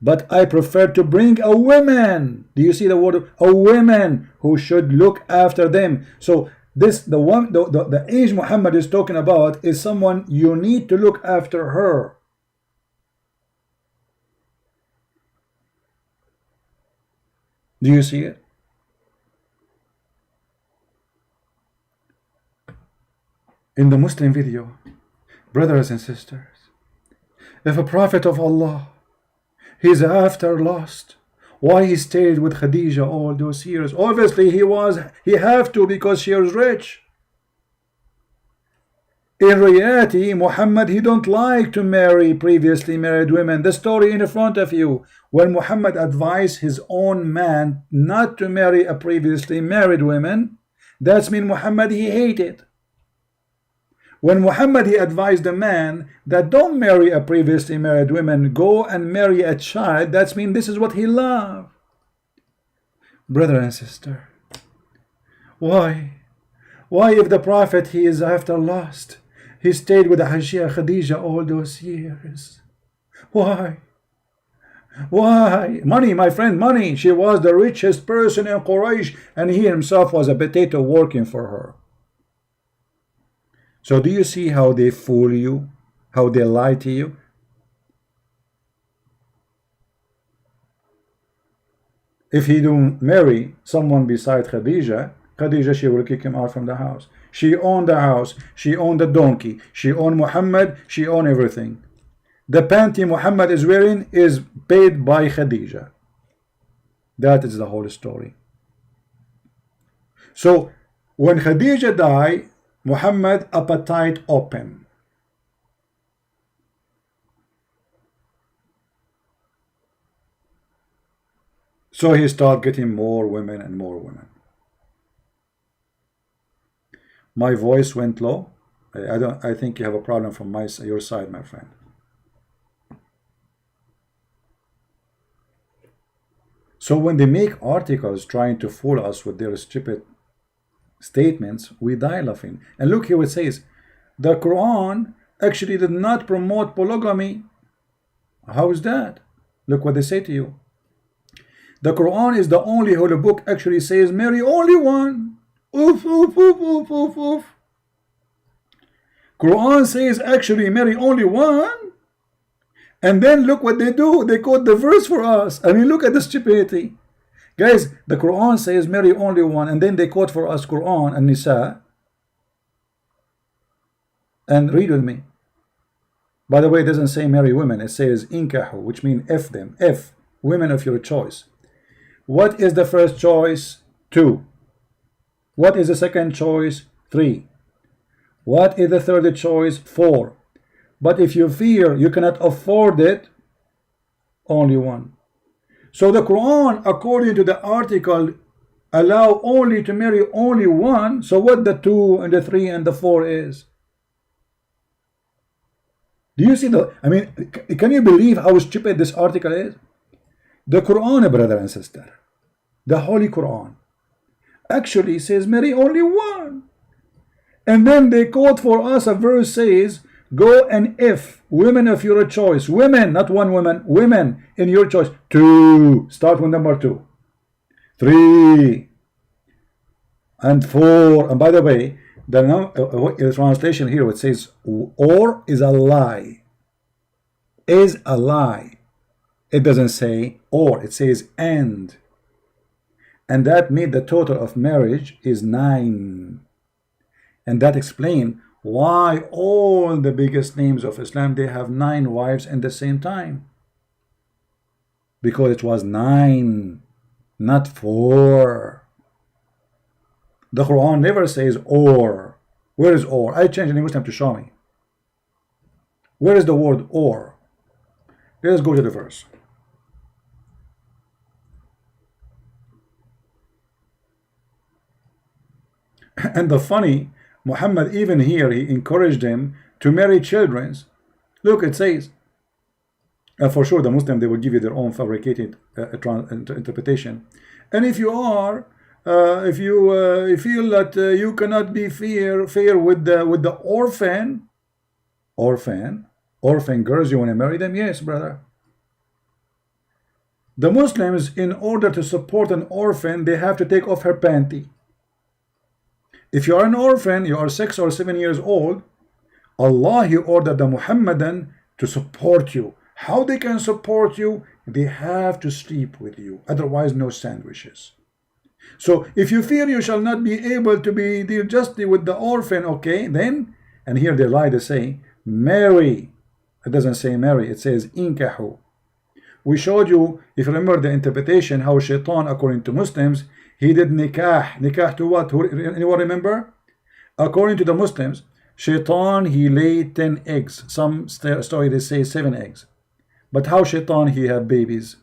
But I prefer to bring a woman. Do you see the word? A woman who should look after them. So this the age Muhammad is talking about is someone you need to look after her. Do you see it? In the Muslim video, brothers and sisters, if a prophet of Allah, he's after lost, why he stayed with Khadija all those years? Obviously he have to, because she was rich. In reality, Muhammad, he don't like to marry previously married women. The story in front of you, when Muhammad advised his own man not to marry a previously married woman, that's mean Muhammad he hated. When Muhammad he advised the man that don't marry a previously married woman, go and marry a child, that's mean this is what he loved. Brother and sister, why if the prophet he is after lost, he stayed with the Hajia Khadija all those years? Why? Money, my friend, money. She was the richest person in Quraysh, and he himself was a potato working for her. So do you see how they fool you, how they lie to you? If he don't marry someone beside Khadija, she will kick him out from the house. She owned the house, she owned the donkey, she owned Muhammad, she owned everything. The panty Muhammad is wearing is paid by Khadija. That is the whole story. So when Khadija died, Muhammad appetite open. So he started getting more women and more women. My voice went low. I think you have a problem from your side, my friend. So when they make articles trying to fool us with their stupid statements, we die laughing. And look here, it says the Quran actually did not promote polygamy. How is that? Look what they say to you. The Quran is the only holy book actually says marry only one. Oof, oof, oof, oof, oof, oof. Quran says actually marry only one. And then look what they do. They quote the verse for us. I mean, look at the stupidity. Guys, the Quran says marry only one, and then they quote for us Quran and Nisa. And read with me. By the way, it doesn't say marry women. It says inkahu, which means F them. F, women of your choice. What is the first choice? 2. What is the second choice? 3. What is the third choice? 4. But if you fear you cannot afford it, only one. So the Quran, according to the article, allow only to marry only one. So what the 2 and the 3 and the 4 is? Do you see the, I mean, can you believe how stupid this article is? The Quran, brother and sister, the Holy Quran, actually says marry only one. And then they quote for us a verse says, go and if women of your choice, women, not one woman, women in your choice. 2, start with number 2, 3, and 4. And by the way, the translation here, it says or is a lie. Is a lie. It doesn't say or, it says and. And that made the total of marriage is 9. And that explains why all the biggest names of Islam, they have 9 wives at the same time. Because it was 9, not 4. The Quran never says or. Where is or? I changed the Muslim to show me. Where is the word or? Let's go to the verse. And the funny, Muhammad even here, he encouraged them to marry children. Look, it says, for sure the Muslim, they will give you their own fabricated interpretation. And if you are, if you feel that you cannot be fair with the orphan girls, you want to marry them? Yes, brother. The Muslims, in order to support an orphan, they have to take off her panty. If you are an orphan, you are 6 or 7 years old, Allah, He ordered the Muhammadan to support you. How they can support you? They have to sleep with you, otherwise no sandwiches. So if you fear you shall not be able to be deal justly with the orphan, okay, then, and here they lie, they say, marry. It doesn't say marry, it says inkahu. We showed you, if you remember the interpretation, how shaitan, according to Muslims, he did nikah. Nikah to what? Anyone remember? According to the Muslims, shaitan, he laid 10 eggs. Some story they say 7 eggs. But how shaitan, he have babies?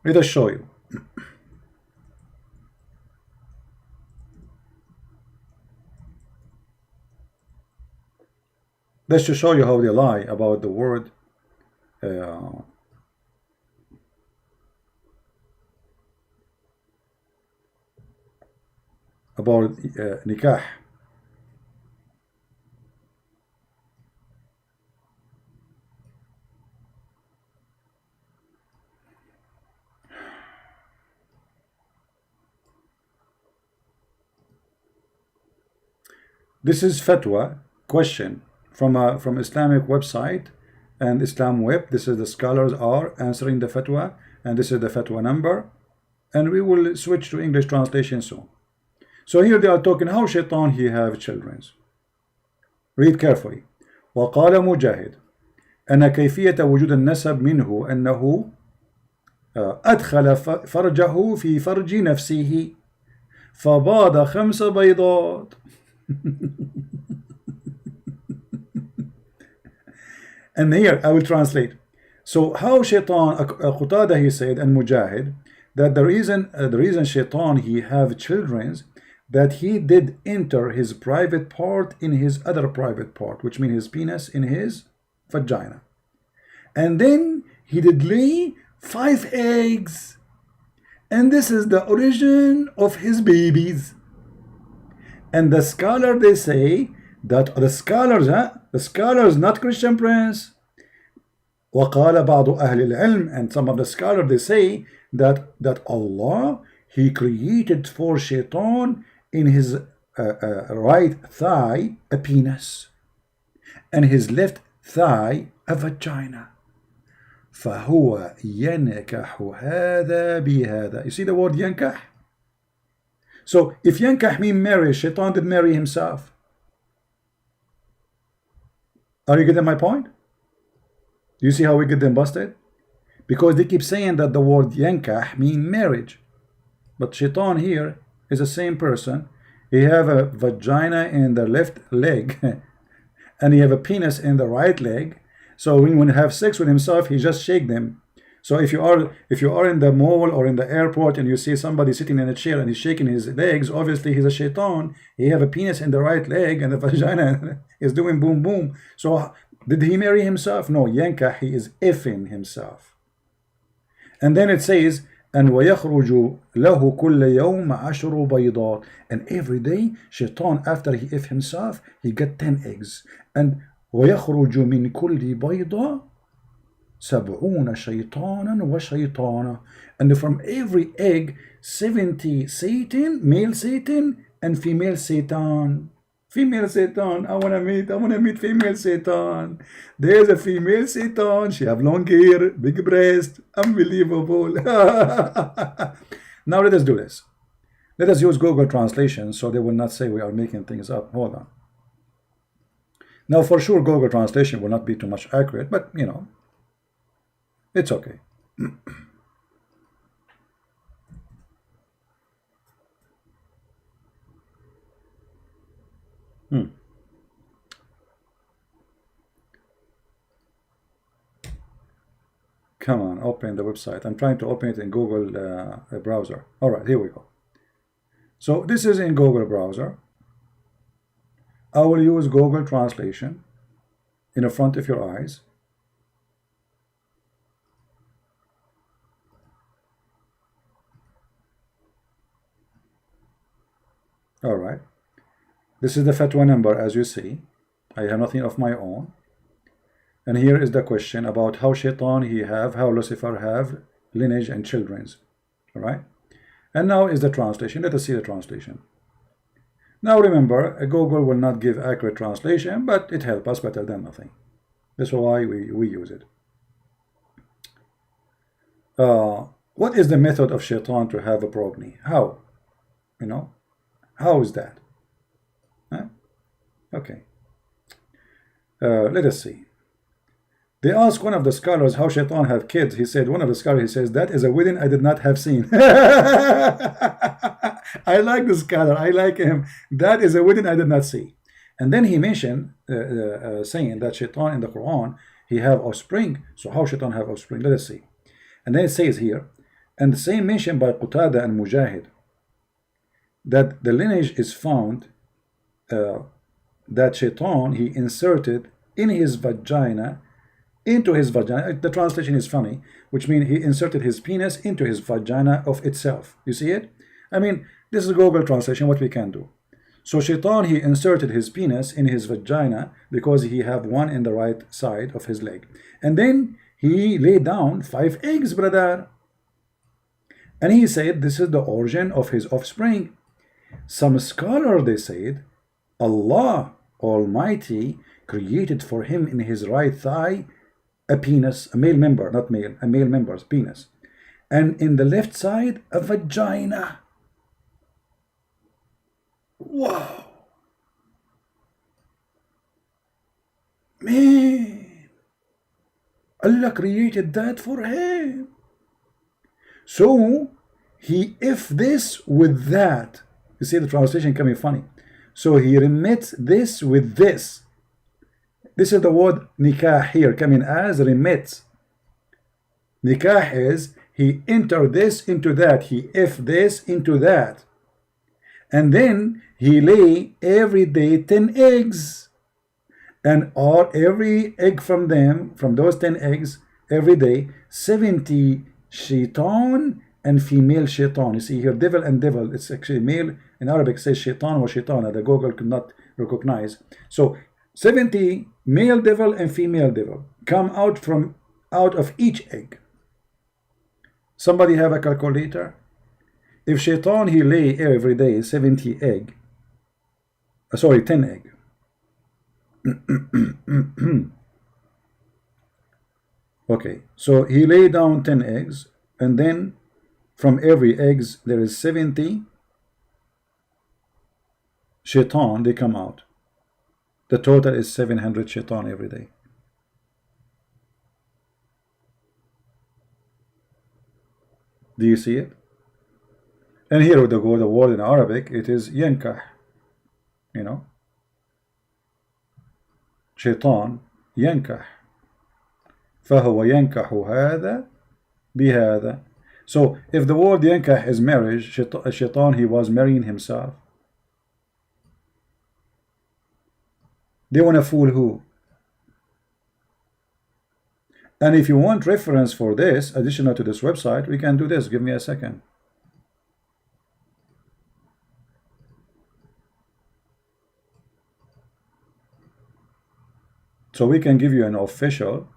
Let us show you. That's to show you how they lie about the word about nikah. This is fatwa question from Islamic website and Islam web. This is the scholars are answering the fatwa, and this is the fatwa number, and we will switch to English translation soon. So here they are talking how shaitan he have children. Read carefully. وقال مجاهد أن كيفية وجود النسب منه أنه أدخل فرجه في فرج نفسه فباض 5 بيضات. And here I will translate. So how shaitan, Qatada he said, and Mujahid, that the reason shaitan he have children, that he did enter his private part in his other private part, which means his penis in his vagina, and then he did lay 5 eggs, and this is the origin of his babies. And the scholar they say that the scholars not Christian Prince. وقال بعض أهل العلم, and some of the scholars they say that Allah he created for shaitan in his right thigh a penis, and his left thigh a vagina. فهو ينكح هذا بهذا. You see the word ينكح? So if yankah mean marry, shaitan did marry himself. Are you getting my point? Do you see how we get them busted? Because they keep saying that the word yankah mean marriage, but shaitan here is the same person. He have a vagina in the left leg and he have a penis in the right leg. So when he have sex with himself, he just shake them. So if you are in the mall or in the airport and you see somebody sitting in a chair and he's shaking his legs, obviously he's a shaitan. He have a penis in the right leg and the vagina is doing boom boom. So did he marry himself? No, yankah, he is effing himself. And then it says, and وَيَخْرُجُ لَهُ كُلَّ يَوْمَ عَشْرُ بَيْضَاتٍ, and every day shaitan, after he if himself, he get 10 eggs. And وَيَخْرُجُ مِنْ كُلِّ بَيْضَةٍ 70 شيطانا وشيطانا, and from every egg 70 Satan, male Satan and female Satan. Female Satan, I wanna meet female Satan. There's a female Satan, she have long hair, big breast, unbelievable. Now let us do this. Let us use Google Translation so they will not say we are making things up. Hold on. Now for sure Google Translation will not be too much accurate, but you know, it's okay. Come on, open the website. I'm trying to open it in Google browser. All right, here we go. So this is in Google browser. I will use Google Translation in the front of your eyes. All right. This is the fatwa number, as you see. I have nothing of my own. And here is the question about how Shaitan how Lucifer have lineage and children's. All right. And now is the translation. Let us see the translation. Now remember, Google will not give accurate translation, but it helps us better than nothing. That's why we use it. What is the method of Shaitan to have a progeny? How? You know, how is that? Huh? Okay. Let us see. They asked one of the scholars how Shaitan have kids. He said, one of the scholars, he says, that is a wedding I did not have seen. I like the scholar. I like him. That is a wedding I did not see. And then he mentioned, saying that Shaitan in the Quran, he have offspring. So how Shaitan have offspring? Let us see. And then it says here, and the same mentioned by Qatada and Mujahid, that the lineage is found that Shaitan, he inserted in his vagina, into his vagina. The translation is funny, which means he inserted his penis into his vagina of itself. You see it? I mean, this is Google translation, what we can do. So Shaitan, he inserted his penis in his vagina because he have one in the right side of his leg. And then he laid down 5 eggs, brother. And he said this is the origin of his offspring. Some scholar, they said, Allah Almighty created for him in his right thigh a penis, a male member, not male, a male member's penis. And in the left side, a vagina. Wow. Man. Allah created that for him. So, he if this with that. You see the translation coming funny. So he remits this with this. This is the word nikah here coming as remits. Nikah is he enter this into that. He if this into that. And then he lay every day 10 eggs. And every egg from them, from those 10 eggs, every day, 70 shaitan and female shaitan. You see here, devil and devil. It's actually male. In Arabic says shaitan or shaitana. The Google could not recognize. So 70 male devil and female devil come out of each egg. Somebody have a calculator? If shaitan he lay every day 70 egg, 10 egg. Okay, so he lay down 10 eggs, and then from every eggs there is 70 shaitan, they come out. The total is 700 shaitan every day. Do you see it? And here with the word in Arabic, it is yankah. You know, shaitan yankah. فهو ينكح هذا بهذا. So if the word yankah is marriage, shaitan he was marrying himself. They want to fool who? And if you want reference for this, additional to this website, we can do this. Give me a second. So we can give you an official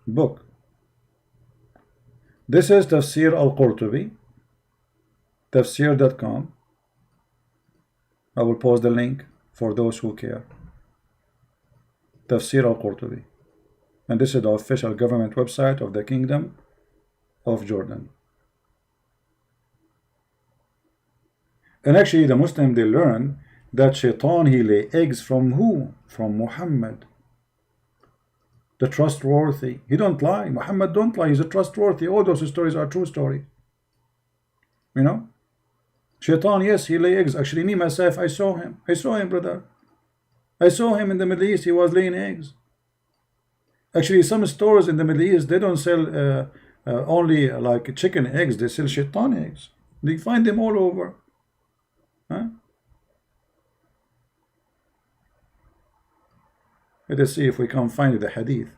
book. This is Tafsir al-Qurtubi, tafsir.com. I will post the link for those who care. Tafsir al-Qurtubi. And this is the official government website of the Kingdom of Jordan. And actually the Muslim, they learn that shaitan he lay eggs from who? From Muhammad, the trustworthy. He don't lie. Muhammad don't lie. He's a trustworthy. All those stories are true stories. You know, shaitan, yes, he lay eggs. Actually, me myself, I saw him, brother. I saw him in the Middle East. He was laying eggs. Actually, some stores in the Middle East, they don't sell only like chicken eggs. They sell shaitan eggs. You find them all over. Huh? Let us see if we can find the hadith.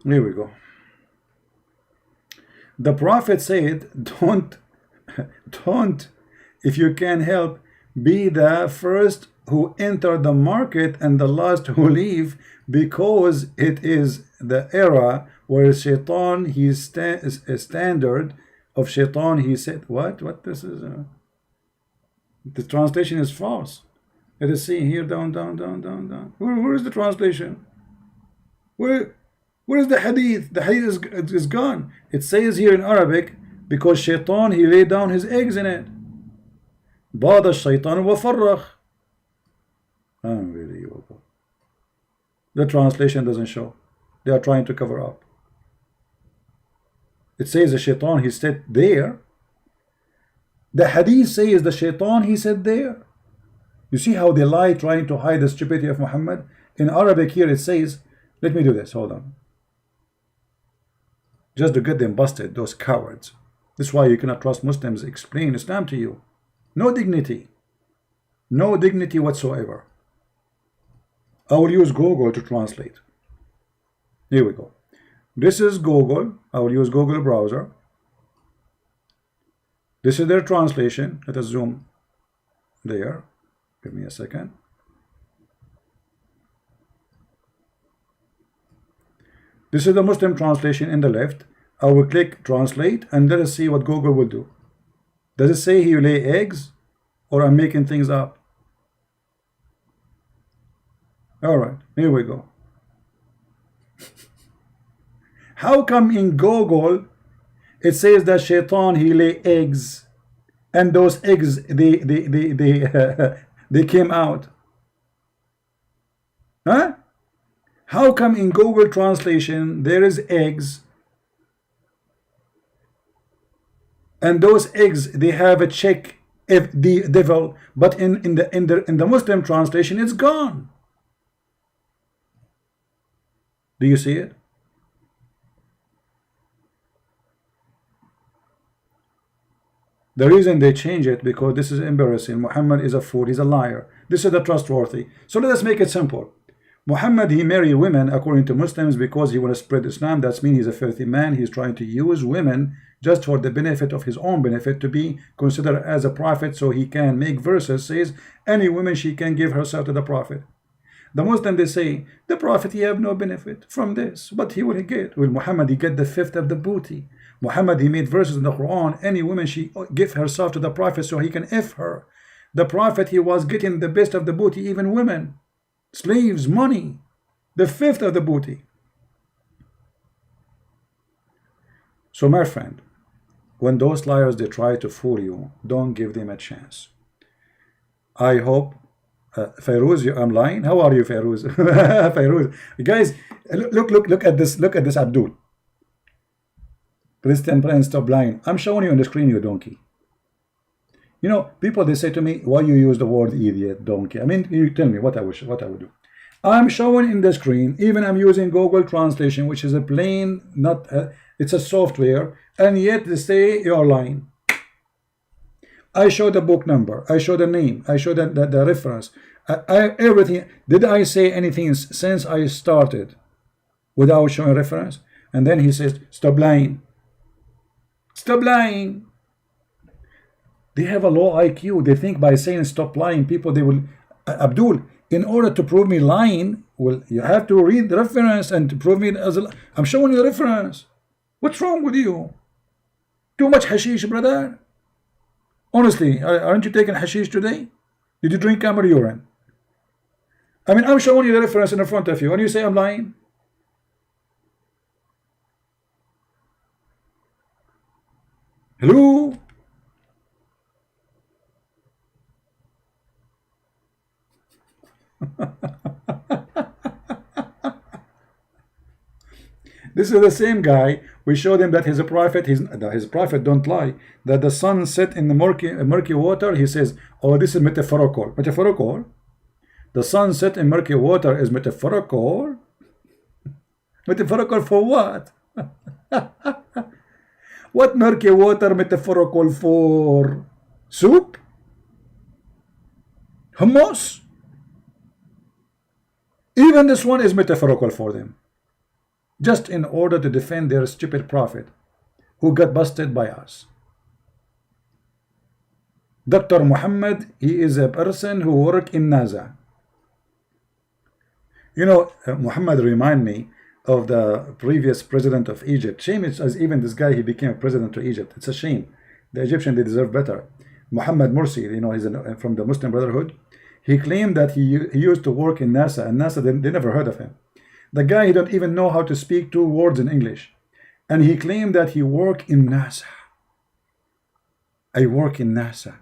Here we go. The Prophet said, don't, if you can help, be the first who enter the market and the last who leave, because it is the era where shaitan, his standard of shaitan, he said, what this is, the translation is false. Let us see here, down. Where is the translation? Where is the hadith? The hadith is gone. It says here in Arabic, because shaitan, he laid down his eggs in it. Bada shaitan wa farrakh. Unbelievable. The translation doesn't show. They are trying to cover up. It says the shaitan, he said there. The hadith says the shaitan, he said there. You see how they lie, trying to hide the stupidity of Muhammad? In Arabic here it says, let me do this, hold on. Just to get them busted, those cowards. This is why you cannot trust Muslims explain Islam to you. No dignity. No dignity whatsoever. I will use Google to translate. Here we go. This is Google. I will use Google browser. This is their translation. Let us zoom there. Give me a second. This is the Muslim translation in the left. I will click translate and let us see what Google will do. Does it say you lay eggs, or I'm making things up? Alright, here we go. How come in Google it says that shaitan, he lay eggs, and those eggs they came out? Huh? How come in Google translation there is eggs, and those eggs they have a check if the devil, but in the Muslim translation it's gone? Do you see it? The reason they change it, because this is embarrassing. Muhammad is a fool, he's a liar. This is the trustworthy. So let us make it simple. Muhammad, he married women according to Muslims because he want to spread Islam. That means he's a filthy man. He's trying to use women just for the benefit of his own benefit, to be considered as a prophet, so he can make verses says any woman she can give herself to the prophet. The Muslim, they say the prophet, he have no benefit from this, but he will get. Well, Muhammad, he get the fifth of the booty. Muhammad, he made verses in the Quran, any woman she give herself to the prophet so he can F her. The prophet, he was getting the best of the booty, even women, slaves, money, the fifth of the booty. So my friend, when those liars, they try to fool you, don't give them a chance. I hope Fairuz, I'm lying. How are you, Fairuz? Fairuz, guys, look at this Abdul. Christian Prince, stop lying. I'm showing you on the screen, you donkey. You know, people, they say to me, why you use the word idiot, donkey? I mean, you tell me what I would do. I'm showing in the screen, even I'm using Google Translation, which is a plain, not it's a software, and yet they say you're lying. I show the book number, I show the name, I show the reference, everything. Did I say anything since I started without showing reference? And then he says, stop lying. Stop lying. They have a low IQ. They think by saying stop lying, people, they will. Abdul, in order to prove me lying, well, you have to read the reference and to prove me as a. I'm showing you the reference. What's wrong with you? Too much hashish, brother. Honestly, aren't you taking hashish today? Did you drink camel urine? I mean, I'm showing you the reference in front of you, and you say I'm lying. Hello? This is the same guy. We showed him that he's a prophet. His prophet don't lie. That the sun set in the murky water. He says, oh, this is metaphorical. Metaphorical? The sun set in murky water is metaphorical? Metaphorical for what? What murky water metaphorical for? Soup? Hummus? Even this one is metaphorical for them. just in order to defend their stupid prophet who got busted by us. Dr. Muhammad, he is a person who worked in NASA. You know, Muhammad remind me of the previous president of Egypt. Shame it's as even this guy, he became a president of Egypt. It's a shame. The Egyptian, they deserve better. Muhammad Morsi, you know, he's from the Muslim Brotherhood. He claimed that he used to work in NASA, and NASA, they never heard of him. The guy, he don't even know how to speak 2 words in English. And he claimed that he worked in NASA. I work in NASA.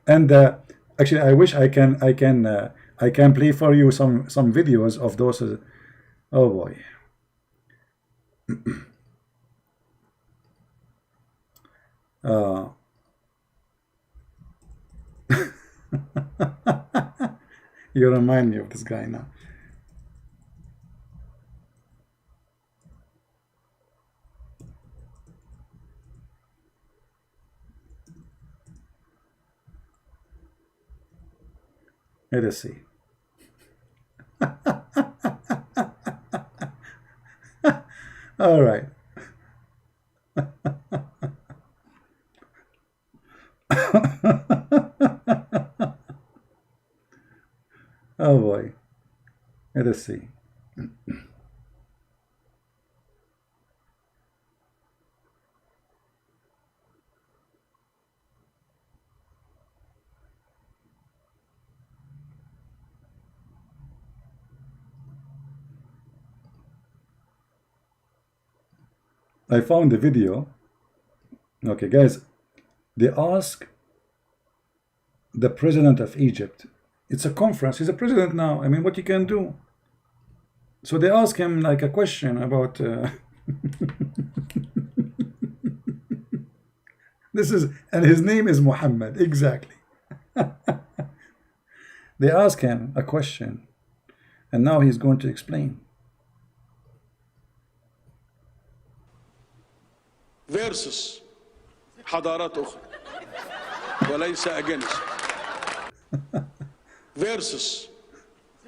And actually, I wish I can play for you some videos of those. Oh boy. You remind me of this guy now. Let us see. All right. Oh boy. Let us see. I found the video. Okay, guys, they ask the president of Egypt. It's a conference. He's a president now. I mean, what you can do? So they ask him like a question about this is, and his name is Muhammad. Exactly. They ask him a question, and now he's going to explain. versus حضارات أخرى وليس against versus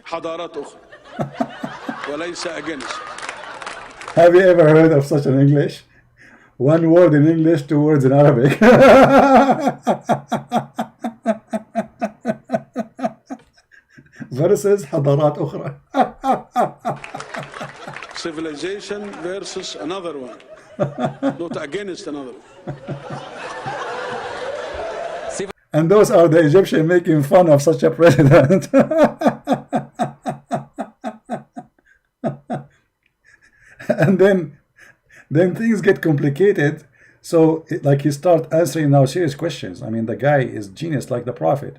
حضارات أخرى وليس against. Have you ever heard of such an English? 1 word in English, 2 words in Arabic. Versus حضارات أخرى. Civilization versus another one. Not against another. And those are the Egyptians making fun of such a president. And then things get complicated. So like he start answering now serious questions. I mean, the guy is genius like the prophet.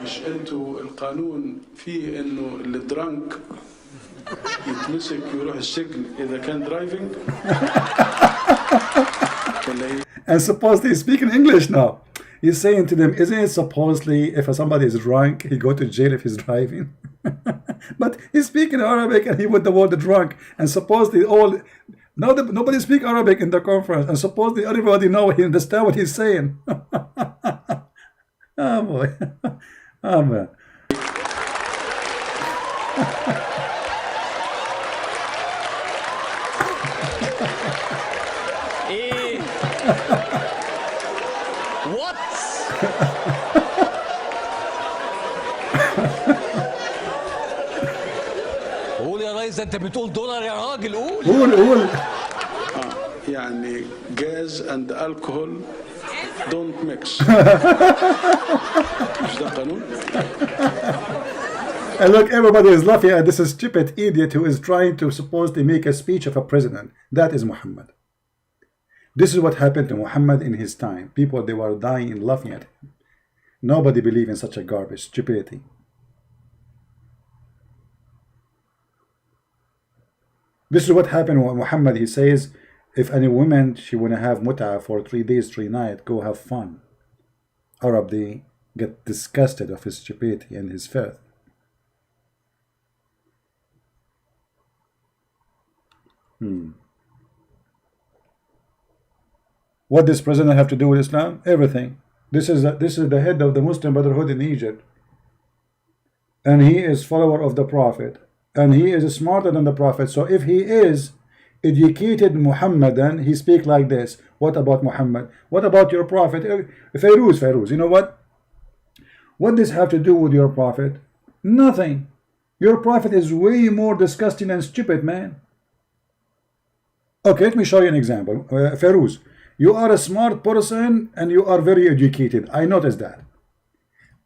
مش انتوا القانون فيه انه اللي درانك يتمسك يروح السجن إذا كان درايفنج. And supposedly he's speaking English now. He's saying to them, isn't it supposedly if somebody is drunk, he go to jail if he's driving? But he's speaking Arabic and he put the word drunk. And supposedly nobody speak Arabic in the conference. And supposedly everybody he understand what he's saying. Oh boy. Oh man. What? قول يا ريس، انت بتقول دولار يا راجل. قول. يعني gas and alcohol don't mix. مش ده قانون؟ And look, everybody is laughing at this stupid idiot who is trying to supposedly make a speech of a president. That is Muhammad. This is what happened to Muhammad in his time. People, they were dying and laughing at him. Nobody believed in such a garbage, stupidity. This is what happened when Muhammad, he says, if any woman, she want to have mut'ah for 3 days, 3 nights, go have fun. Arab, they get disgusted of his stupidity and his filth. What does president have to do with Islam? Everything. This is the head of the Muslim Brotherhood in Egypt, and he is follower of the Prophet, and he is smarter than the Prophet. So if he is educated Muhammadan, he speak like this. What about Muhammad? What about your Prophet? Fairuz, you know what? What does this have to do with your Prophet? Nothing. Your Prophet is way more disgusting and stupid, man. Okay, let me show you an example. Fairuz, you are a smart person and you are very educated. I noticed that.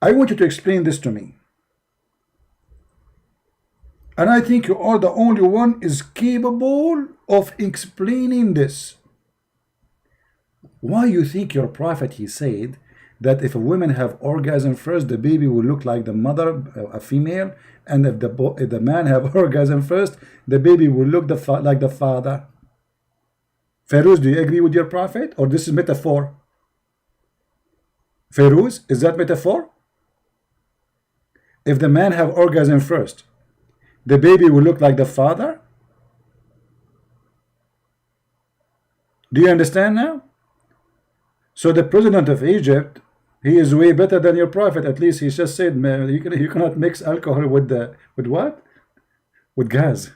I want you to explain this to me. And I think you are the only one is capable of explaining this. Why you think your Prophet, he said that if a woman have orgasm first, the baby will look like the mother, a female, and if the man have orgasm first, the baby will look like the father. Fairuz, do you agree with your Prophet, or this is metaphor? Fairuz, is that metaphor? If the man have orgasm first, the baby will look like the father? Do you understand now? So the president of Egypt, he is way better than your Prophet. At least he just said, man, you cannot mix alcohol with what? With gas.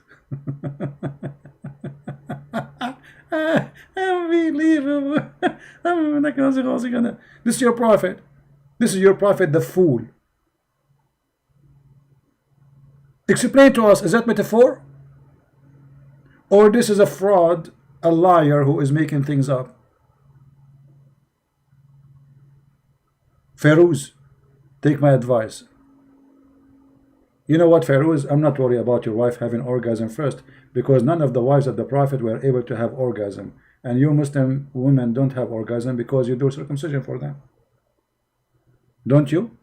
Unbelievable. This is your Prophet. This is your Prophet, the fool. Explain to us, is that metaphor? Or this is a fraud, a liar who is making things up? Fairuz, take my advice. You know what, Fairuz? I'm not worried about your wife having orgasm first, because none of the wives of the Prophet were able to have orgasm. And you Muslim women don't have orgasm because you do circumcision for them. Don't you?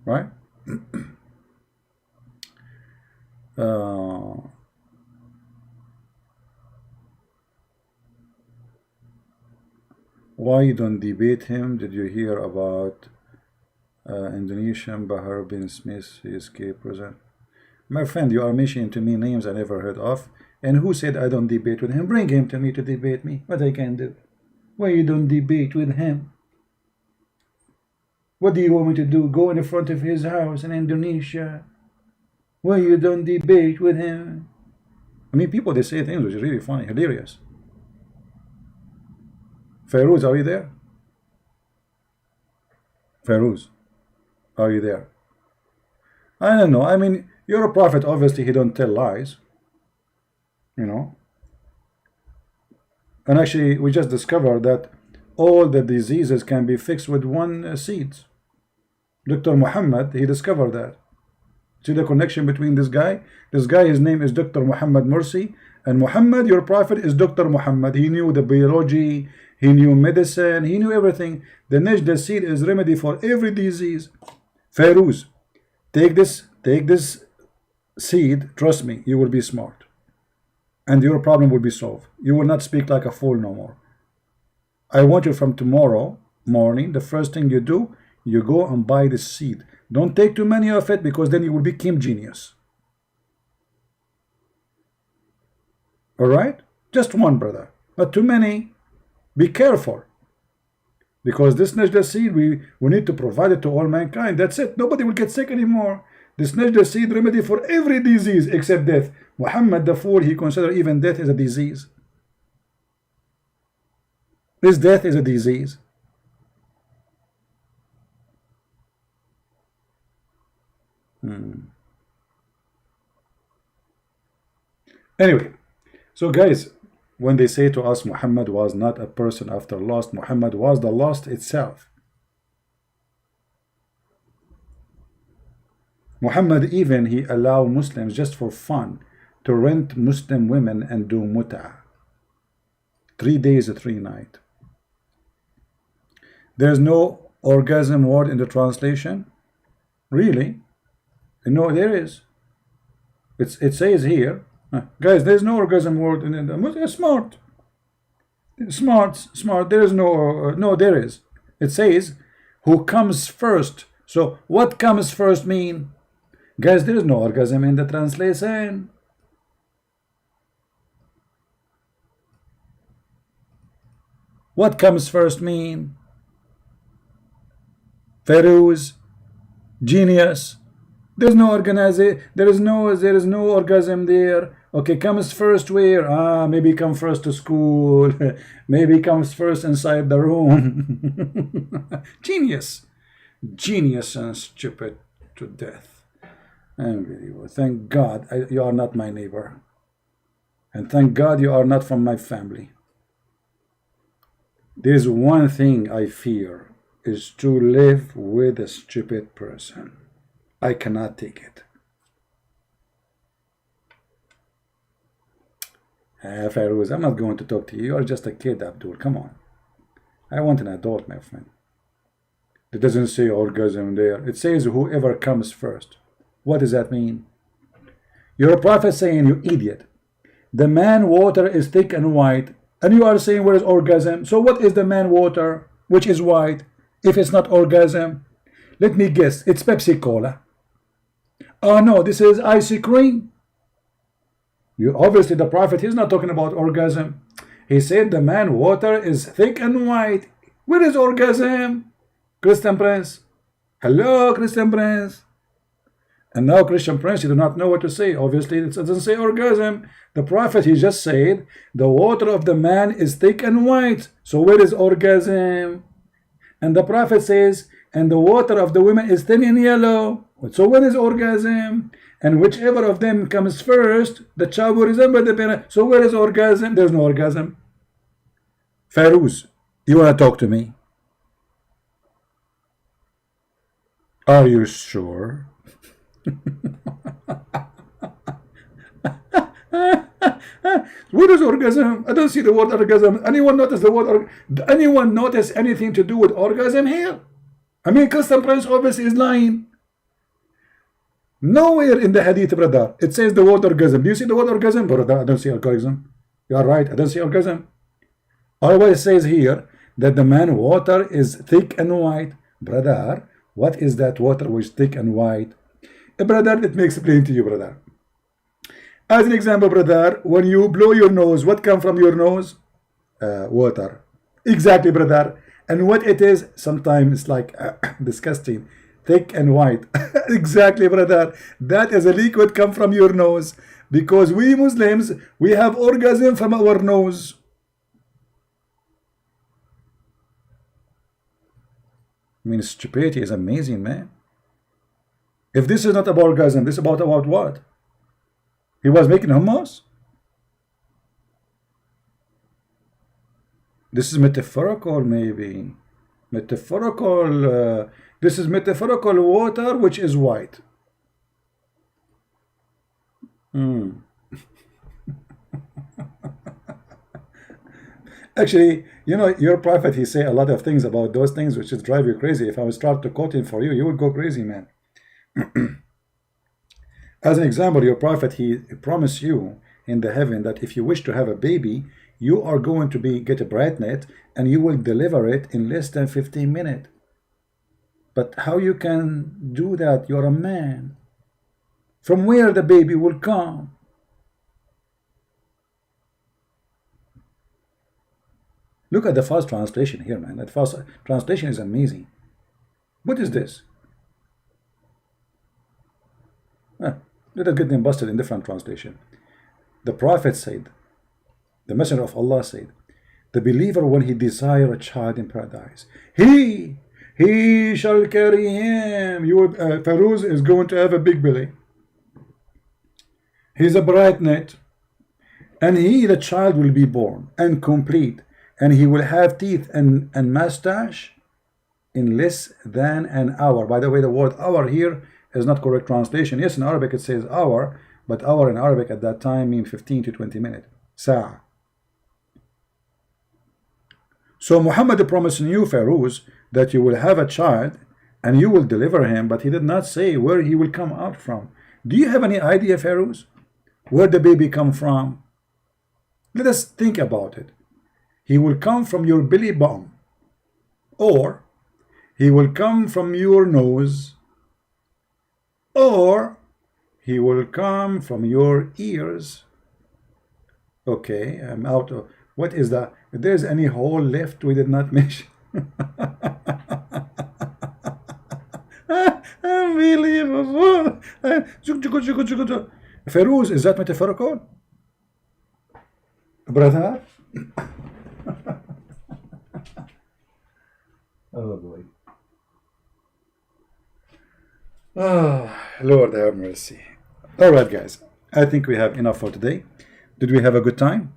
Right? Why you don't debate him? Did you hear about Indonesian Bahar bin Smith? He escaped prison. My friend, you are mentioning to me names I never heard of. And who said I don't debate with him? Bring him to me to debate me. What I can do? Why you don't debate with him? What do you want me to do? Go in the front of his house in Indonesia? Why you don't debate with him? I mean, people, they say things which are really funny, hilarious. Fairuz, are you there? Fairuz, are you there? I don't know. I mean, you're a prophet. Obviously, he don't tell lies. You know. And actually, we just discovered that all the diseases can be fixed with one seed. Dr. Muhammad, he discovered that. See the connection between this guy? This guy, his name is Dr. Muhammad Mursi. And Muhammad, your prophet, is Dr. Muhammad. He knew the biology, he knew medicine, he knew everything. The Najda seed is remedy for every disease. Fairuz, take this seed, trust me, you will be smart. And your problem will be solved. You will not speak like a fool no more. I want you from tomorrow morning, the first thing you do, you go and buy this seed. Don't take too many of it, because then you will become genius. Alright? Just one, brother. Not too many. Be careful. Because this Najda seed, we need to provide it to all mankind. That's it. Nobody will get sick anymore. This Najda seed remedy for every disease except death. Muhammad the fool, he considered even death is a disease. This death is a disease. Anyway, so guys, when they say to us Muhammad was not a person after lost, Muhammad was the lost itself. Muhammad even, he allowed Muslims just for fun to rent Muslim women and do mut'ah. 3 days, 3 nights. There's no orgasm word in the translation? Really? No, there is. It says here, guys, there's no orgasm word in the smart. Smart. There is no, there is. It says, who comes first. So what comes first mean? Guys, there is no orgasm in the translation. What comes first mean? Fairuz, genius. There's no organization. There is no orgasm there. Okay, comes first where? Maybe come first to school. Maybe comes first inside the room. Genius, genius and stupid to death. Unbelievable. Thank God you are not my neighbor, and thank God you are not from my family. There's one thing I fear is to live with a stupid person. I cannot take it. Fairuz, I'm not going to talk to you. You are just a kid, Abdul. Come on. I want an adult, my friend. It doesn't say orgasm there. It says whoever comes first. What does that mean? You're a prophet saying, you idiot, the man water is thick and white, and you are saying where is orgasm? So what is the man water, which is white, if it's not orgasm? Let me guess. It's Pepsi Cola. Oh no, this is ice cream. You obviously the prophet, he's not talking about orgasm. He said the man water is thick and white. Where is orgasm? Christian Prince. Hello, Christian Prince. And now Christian Prince, you do not know what to say. Obviously it doesn't say orgasm. The prophet, he just said the water of the man is thick and white. So where is orgasm? And the prophet says, and the water of the women is thin and yellow. So when is orgasm? And whichever of them comes first, the child will resemble the parent. So where is orgasm? There's no orgasm. Fairuz, you want to talk to me? Are you sure? What is orgasm? I don't see the word orgasm. Anyone notice the word? Anyone notice anything to do with orgasm here? I mean, Christian Prince obviously is lying. Nowhere in the hadith, brother, it says the word orgasm. Do you see the word orgasm? Brother, I don't see orgasm. You are right, I don't see orgasm. Always says here that the man water is thick and white. Brother, what is that water which is thick and white? Brother, let me explain to you, brother. As an example, brother, when you blow your nose, what comes from your nose? Water. Exactly, brother. And what it is, sometimes it's like disgusting, thick and white. Exactly, brother. That is a liquid come from your nose. Because we Muslims, we have orgasm from our nose. I mean, stupidity is amazing, man. If this is not about orgasm, this is about what? He was making hummus? This is metaphorical, maybe. Metaphorical. This is metaphorical water, which is white. Actually, you know, your prophet, he say a lot of things about those things which would drive you crazy. If I would start to quote him for you, you would go crazy, man. As an example, your prophet, he promised you in the heaven that if you wish to have a baby, you are going to get a pregnant and you will deliver it in less than 15 minutes. But how you can do that? You're a man. From where the baby will come? Look at the fast translation here, man. That fast translation is amazing. What is this? Let us get them busted in different translation. The prophet said, the messenger of Allah said, the believer, when he desire a child in paradise, he shall carry him. Fairuz is going to have a big belly. He's a bright net, and the child will be born and complete, and he will have teeth and mustache in less than an hour. By the way, the word hour here is not correct translation. Yes, in Arabic it says hour, but hour in Arabic at that time means 15 to 20 minutes. Sa'a. So Muhammad promised you, Fairuz, that you will have a child and you will deliver him, but he did not say where he will come out from. Do you have any idea, Fairuz, where the baby come from? Let us think about it. He will come from your belly button, or he will come from your nose, or he will come from your ears. Okay, I'm out of... What is that? If there's any hole left we did not mention. Unbelievable. Feroz, is that metaphorical? Brother? Oh boy. Oh, Lord have mercy. Alright guys, I think we have enough for today. Did we have a good time?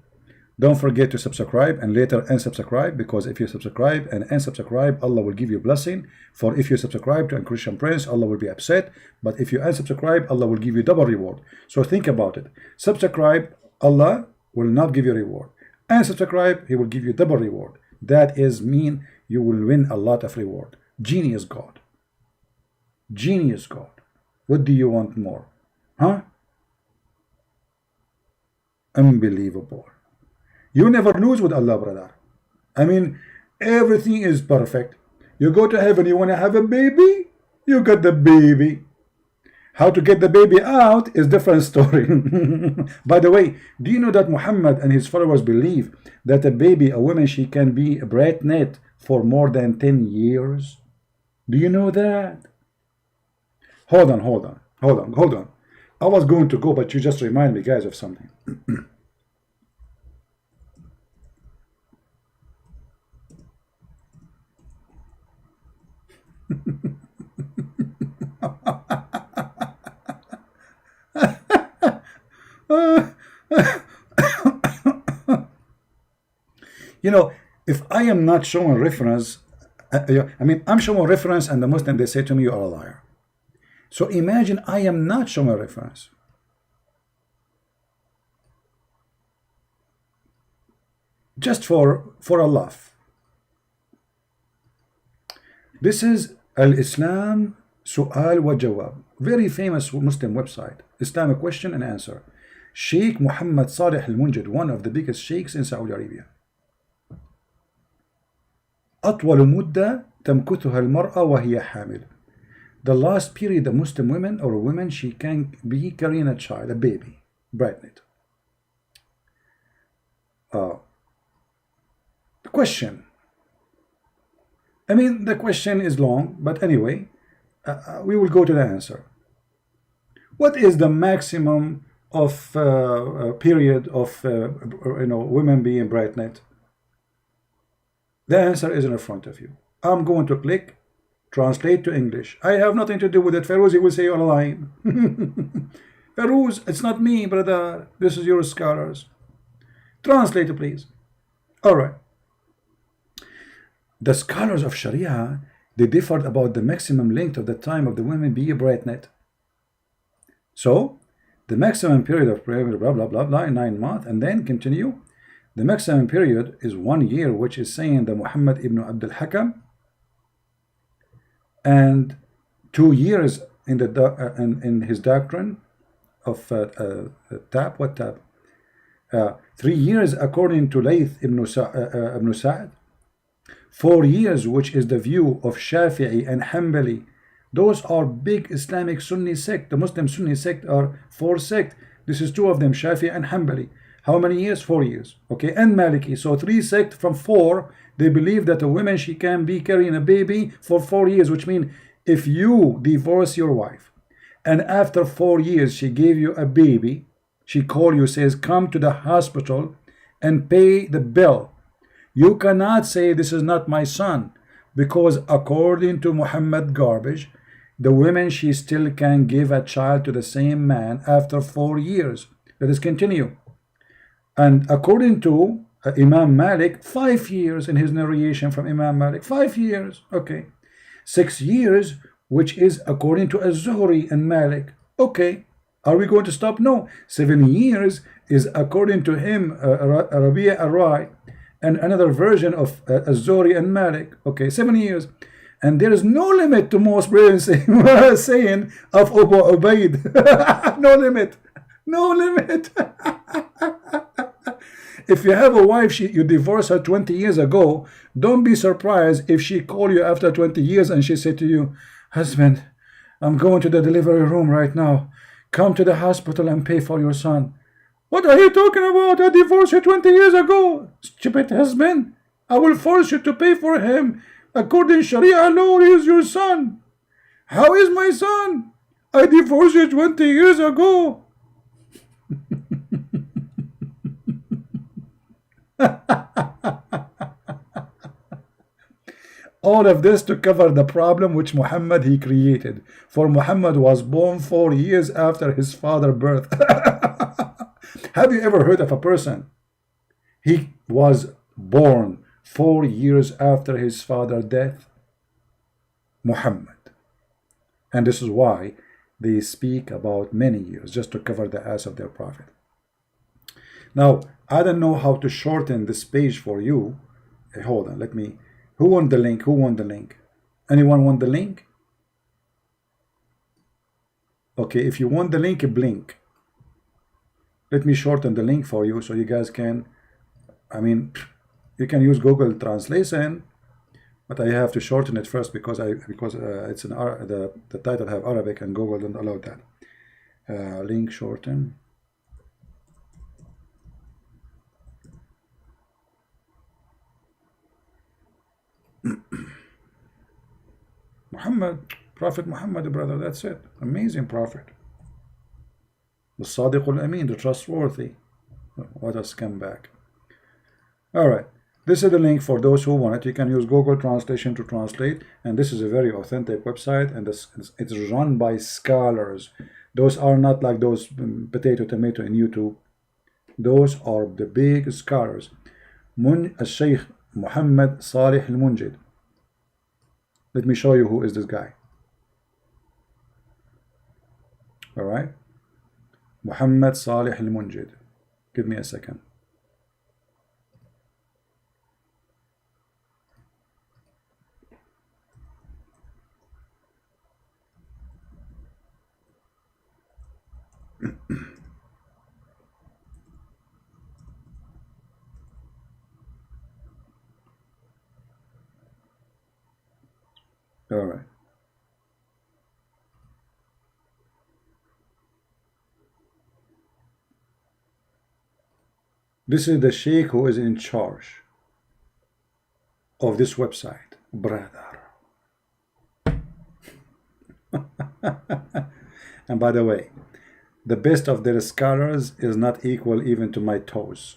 Don't forget to subscribe and later unsubscribe, because if you subscribe and unsubscribe, Allah will give you blessing. For if you subscribe to a Christian prince, Allah will be upset. But if you unsubscribe, Allah will give you double reward. So think about it. Subscribe, Allah will not give you reward. Unsubscribe, He will give you double reward. That is mean you will win a lot of reward. Genius God. Genius God. What do you want more? Huh? Unbelievable. You never lose with Allah, brother. I mean, everything is perfect. You go to heaven, you want to have a baby? You got the baby. How to get the baby out is different story. By the way, do you know that Muhammad and his followers believe that a baby, a woman, she can be pregnant for more than 10 years? Do you know that? Hold on. I was going to go, but you just remind me, guys, of something. You know, if I am not showing reference, I mean, I'm showing reference and the Muslim, they say to me, you are a liar. So imagine I am not showing reference. Just for a laugh. This is Al-Islam Su'al wa Jawab. Very famous Muslim website. Islamic question and answer. Sheikh Muhammad Salih al-Munjid, one of the biggest sheikhs in Saudi Arabia. أطول مدة تمكثها المرأة وهي حامل. The last period a Muslim woman or a woman, she can be carrying a child, a baby, pregnant. The question. I mean, the question is long, but anyway, we will go to the answer. What is the maximum of period of women being pregnant? The answer is in front of you. I'm going to click translate to English. I have nothing to do with it. Feroz, you will say you're lying. Feroz, it's not me, brother. This is your scholars. Translate, please. All right. The scholars of Sharia, they differed about the maximum length of the time of the women being pregnant. So, the maximum period of pregnancy, blah, blah, blah, blah, 9 months, and then continue. The maximum period is 1 year, which is saying the Muhammad ibn Abdul Hakam, and 2 years in the in his doctrine of tab. What tab? 3 years according to Layth ibn Sa'd. 4 years, which is the view of Shafi'i and Hanbali. Those are big Islamic Sunni sect. The Muslim Sunni sect are 4 sects. This is 2 of them, Shafi'i and Hanbali. How many years? 4 years. Okay, and Maliki. So 3 sects from 4. They believe that a woman, she can be carrying a baby for 4 years, which means if you divorce your wife and after 4 years she gave you a baby, she call you, says, come to the hospital and pay the bill. You cannot say this is not my son, because according to Muhammad garbage, the woman, she still can give a child to the same man after 4 years. Let us continue. And according to Imam Malik, 5 years in his narration from Imam Malik, 5 years, okay. 6 years, which is according to Az-Zuhri and Malik, okay. Are we going to stop? No. 7 years is according to him, Rabi'a Ar-Rai, and another version of Az-Zuhri and Malik, okay, 7 years. And there is no limit to most brilliant saying of Abu Ubaid. No limit. No limit. If you have a wife, you divorced her 20 years ago, don't be surprised if she called you after 20 years and she said to you, husband, I'm going to the delivery room right now. Come to the hospital and pay for your son. What are you talking about? I divorced you 20 years ago. Stupid husband. I will force you to pay for him. According to Sharia law, he is your son. How is my son? I divorced you 20 years ago. All of this to cover the problem which Muhammad he created. For Muhammad was born 4 years after his father's birth. Have you ever heard of a person? He was born 4 years after his father's death. Muhammad. And this is why they speak about many years just to cover the ass of their prophet. Now, I don't know how to shorten this page for you. Hey, hold on, let me. Who won the link? Who won the link? Anyone want the link? Okay, if you want the link, blink. Let me shorten the link for you so you guys can, I mean, you can use Google Translation, but I have to shorten it first because it's an the title have Arabic and Google don't allow that. Link shorten. Muhammad, Prophet Muhammad, brother, that's it. Amazing prophet. The Sadiq al-Amin, the trustworthy. What a scumbag. Alright, this is the link for those who want it. You can use Google Translation to translate, and this is a very authentic website, and it's run by scholars. Those are not like those potato tomato in YouTube. Those are the big scholars. Sheikh Muhammad Salih al-Munjid. Let me show you who is this guy. Alright. Muhammad Salih al-Munjid. Give me a second. All right. This is the sheikh who is in charge of this website, brother. And by the way, the best of their scholars is not equal even to my toes.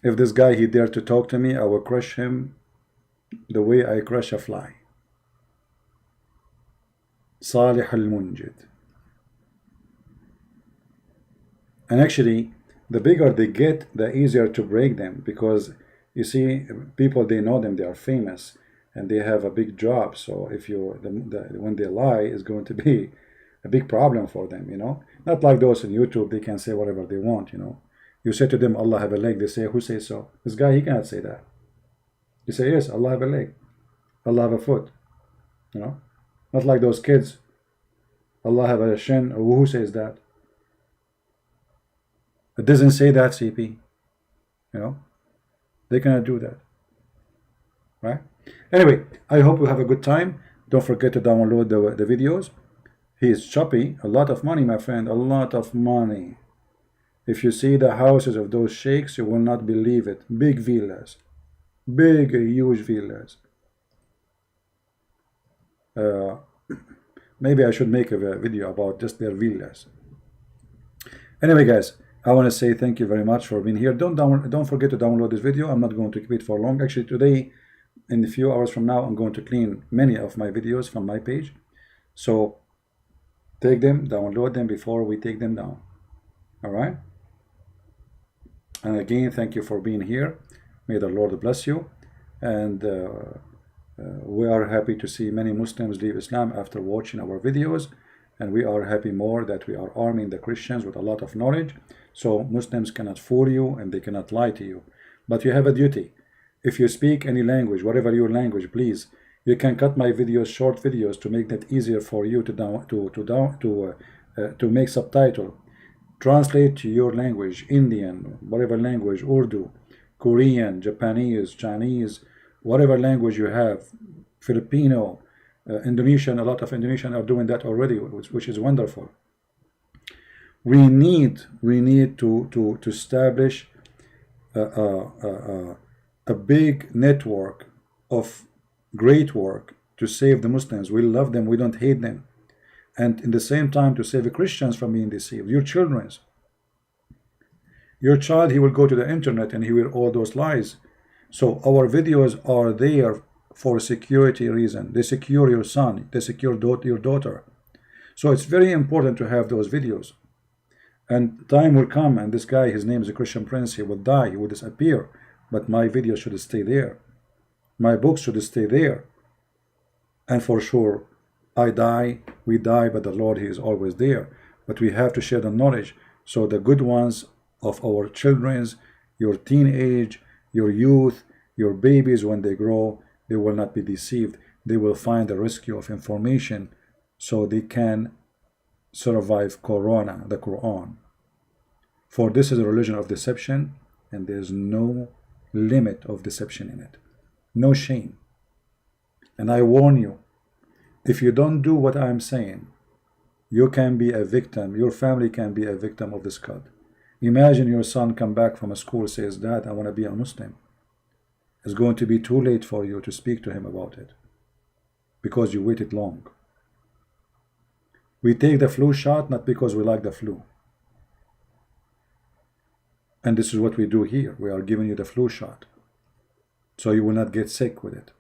If this guy he dared to talk to me, I will crush him the way I crush a fly. Salih al-Munjid. And actually, the bigger they get, the easier to break them, because you see, people, they know them, they are famous, and they have a big job. So if you, when they lie, is going to be a big problem for them, you know. Not like those on YouTube, they can say whatever they want, you know. You say to them, Allah have a leg, they say, who says so? This guy, he cannot say that. You say, yes, Allah have a leg, Allah have a foot, you know. Not like those kids, Allah have a shin, who says that? It doesn't say that, CP. You know, they cannot do that, right? Anyway, I hope you have a good time. Don't forget to download the videos. He is choppy, a lot of money, my friend, a lot of money. If you see the houses of those sheikhs, you will not believe it. Big villas, big, huge villas. Maybe I should make a video about just their villas. Anyway, guys, I want to say thank you very much for being here. Don't forget to download this video. I'm not going to keep it for long. Actually, today, in a few hours from now, I'm going to clean many of my videos from my page. So take them, download them before we take them down. All right. And again, thank you for being here. May the Lord bless you. And we are happy to see many Muslims leave Islam after watching our videos, and we are happy more that we are arming the Christians with a lot of knowledge, so Muslims cannot fool you and they cannot lie to you. But you have a duty. If you speak any language, whatever your language, please, you can cut my videos, short videos, to make that easier for you to make subtitle. Translate to your language, Indian, whatever language, Urdu, Korean, Japanese, Chinese, whatever language you have, Filipino, Indonesian. A lot of Indonesian are doing that already, which is wonderful. We need to establish a big network of great work to save the Muslims. We love them, we don't hate them, and in the same time to save the Christians from being deceived. Your children's. Your child, he will go to the internet and he will all those lies. So our videos are there for security reason. They secure your son. They secure your daughter. So it's very important to have those videos. And time will come, and this guy, his name is a Christian Prince, he will die, he will disappear. But my video should stay there. My books should stay there. And for sure, I die, we die, but the Lord, he is always there. But we have to share the knowledge. So the good ones of our children's, your teenage, your youth, your babies, when they grow, they will not be deceived. They will find the rescue of information so they can survive Corona, the Quran. For this is a religion of deception, and there's no limit of deception in it. No shame. And I warn you, if you don't do what I'm saying, you can be a victim, your family can be a victim of this cult. Imagine your son come back from a school, says, Dad, I want to be a Muslim. It's going to be too late for you to speak to him about it because you waited long. We take the flu shot not because we like the flu. And this is what we do here. We are giving you the flu shot so you will not get sick with it.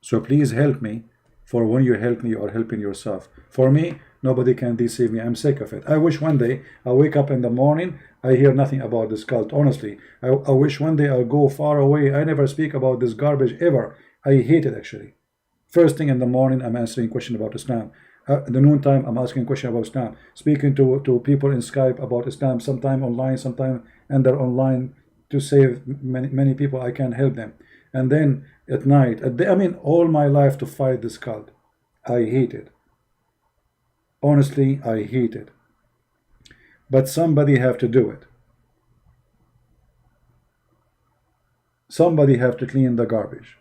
So please help me, for when you help me, you are helping yourself. For me, nobody can deceive me. I'm sick of it. I wish one day I wake up in the morning, I hear nothing about this cult. Honestly, I wish one day I'll go far away. I never speak about this garbage ever. I hate it actually. First thing in the morning, I'm answering questions about Islam. At the noontime, I'm asking questions about Islam. Speaking to people in Skype about Islam, sometime online, sometime and they're online to save many people. I can help them. And then at night, I mean, all my life to fight this cult. I hate it. Honestly, I hate it. But somebody have to do it. Somebody have to clean the garbage.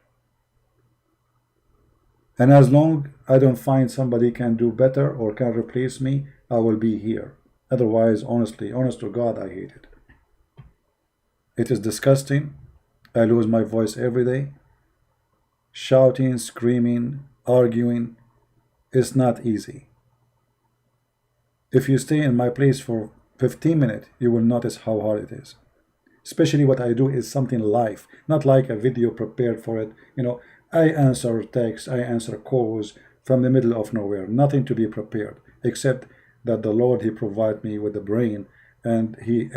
And as long I don't find somebody can do better or can replace me, I will be here. Otherwise, honestly, honest to God, I hate it. It is disgusting. I lose my voice every day. Shouting, screaming, arguing. It's not easy. If you stay in my place for 15 minutes, you will notice how hard it is. Especially what I do is something live, not like a video prepared for it. You know, I answer texts, I answer calls from the middle of nowhere, nothing to be prepared, except that the Lord, he provided me with the brain, and he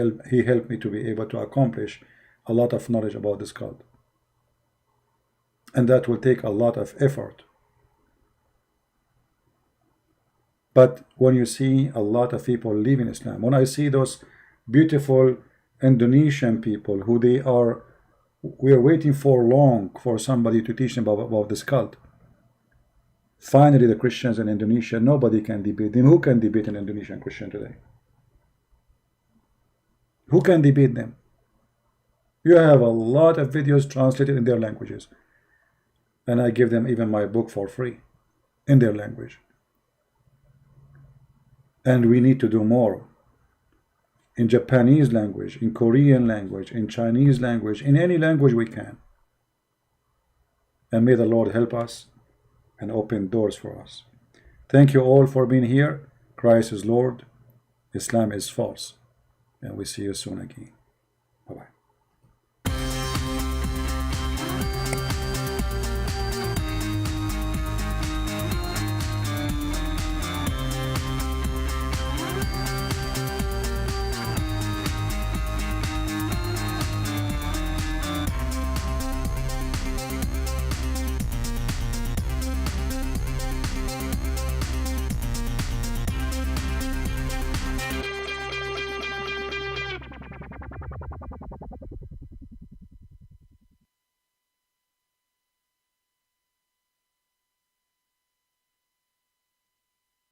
helped me to be able to accomplish a lot of knowledge about this cult. And that will take a lot of effort. But when you see a lot of people leaving Islam, when I see those beautiful Indonesian people who we are waiting for long for somebody to teach them about this cult. Finally, the Christians in Indonesia, nobody can debate them. Who can debate an Indonesian Christian today? Who can debate them? You have a lot of videos translated in their languages. And I give them even my book for free in their language. And we need to do more. In Japanese language, in Korean language, in Chinese language, in any language we can. And may the Lord help us and open doors for us. Thank you all for being here. Christ is Lord. Islam is false. And we see you soon again. Bye-bye.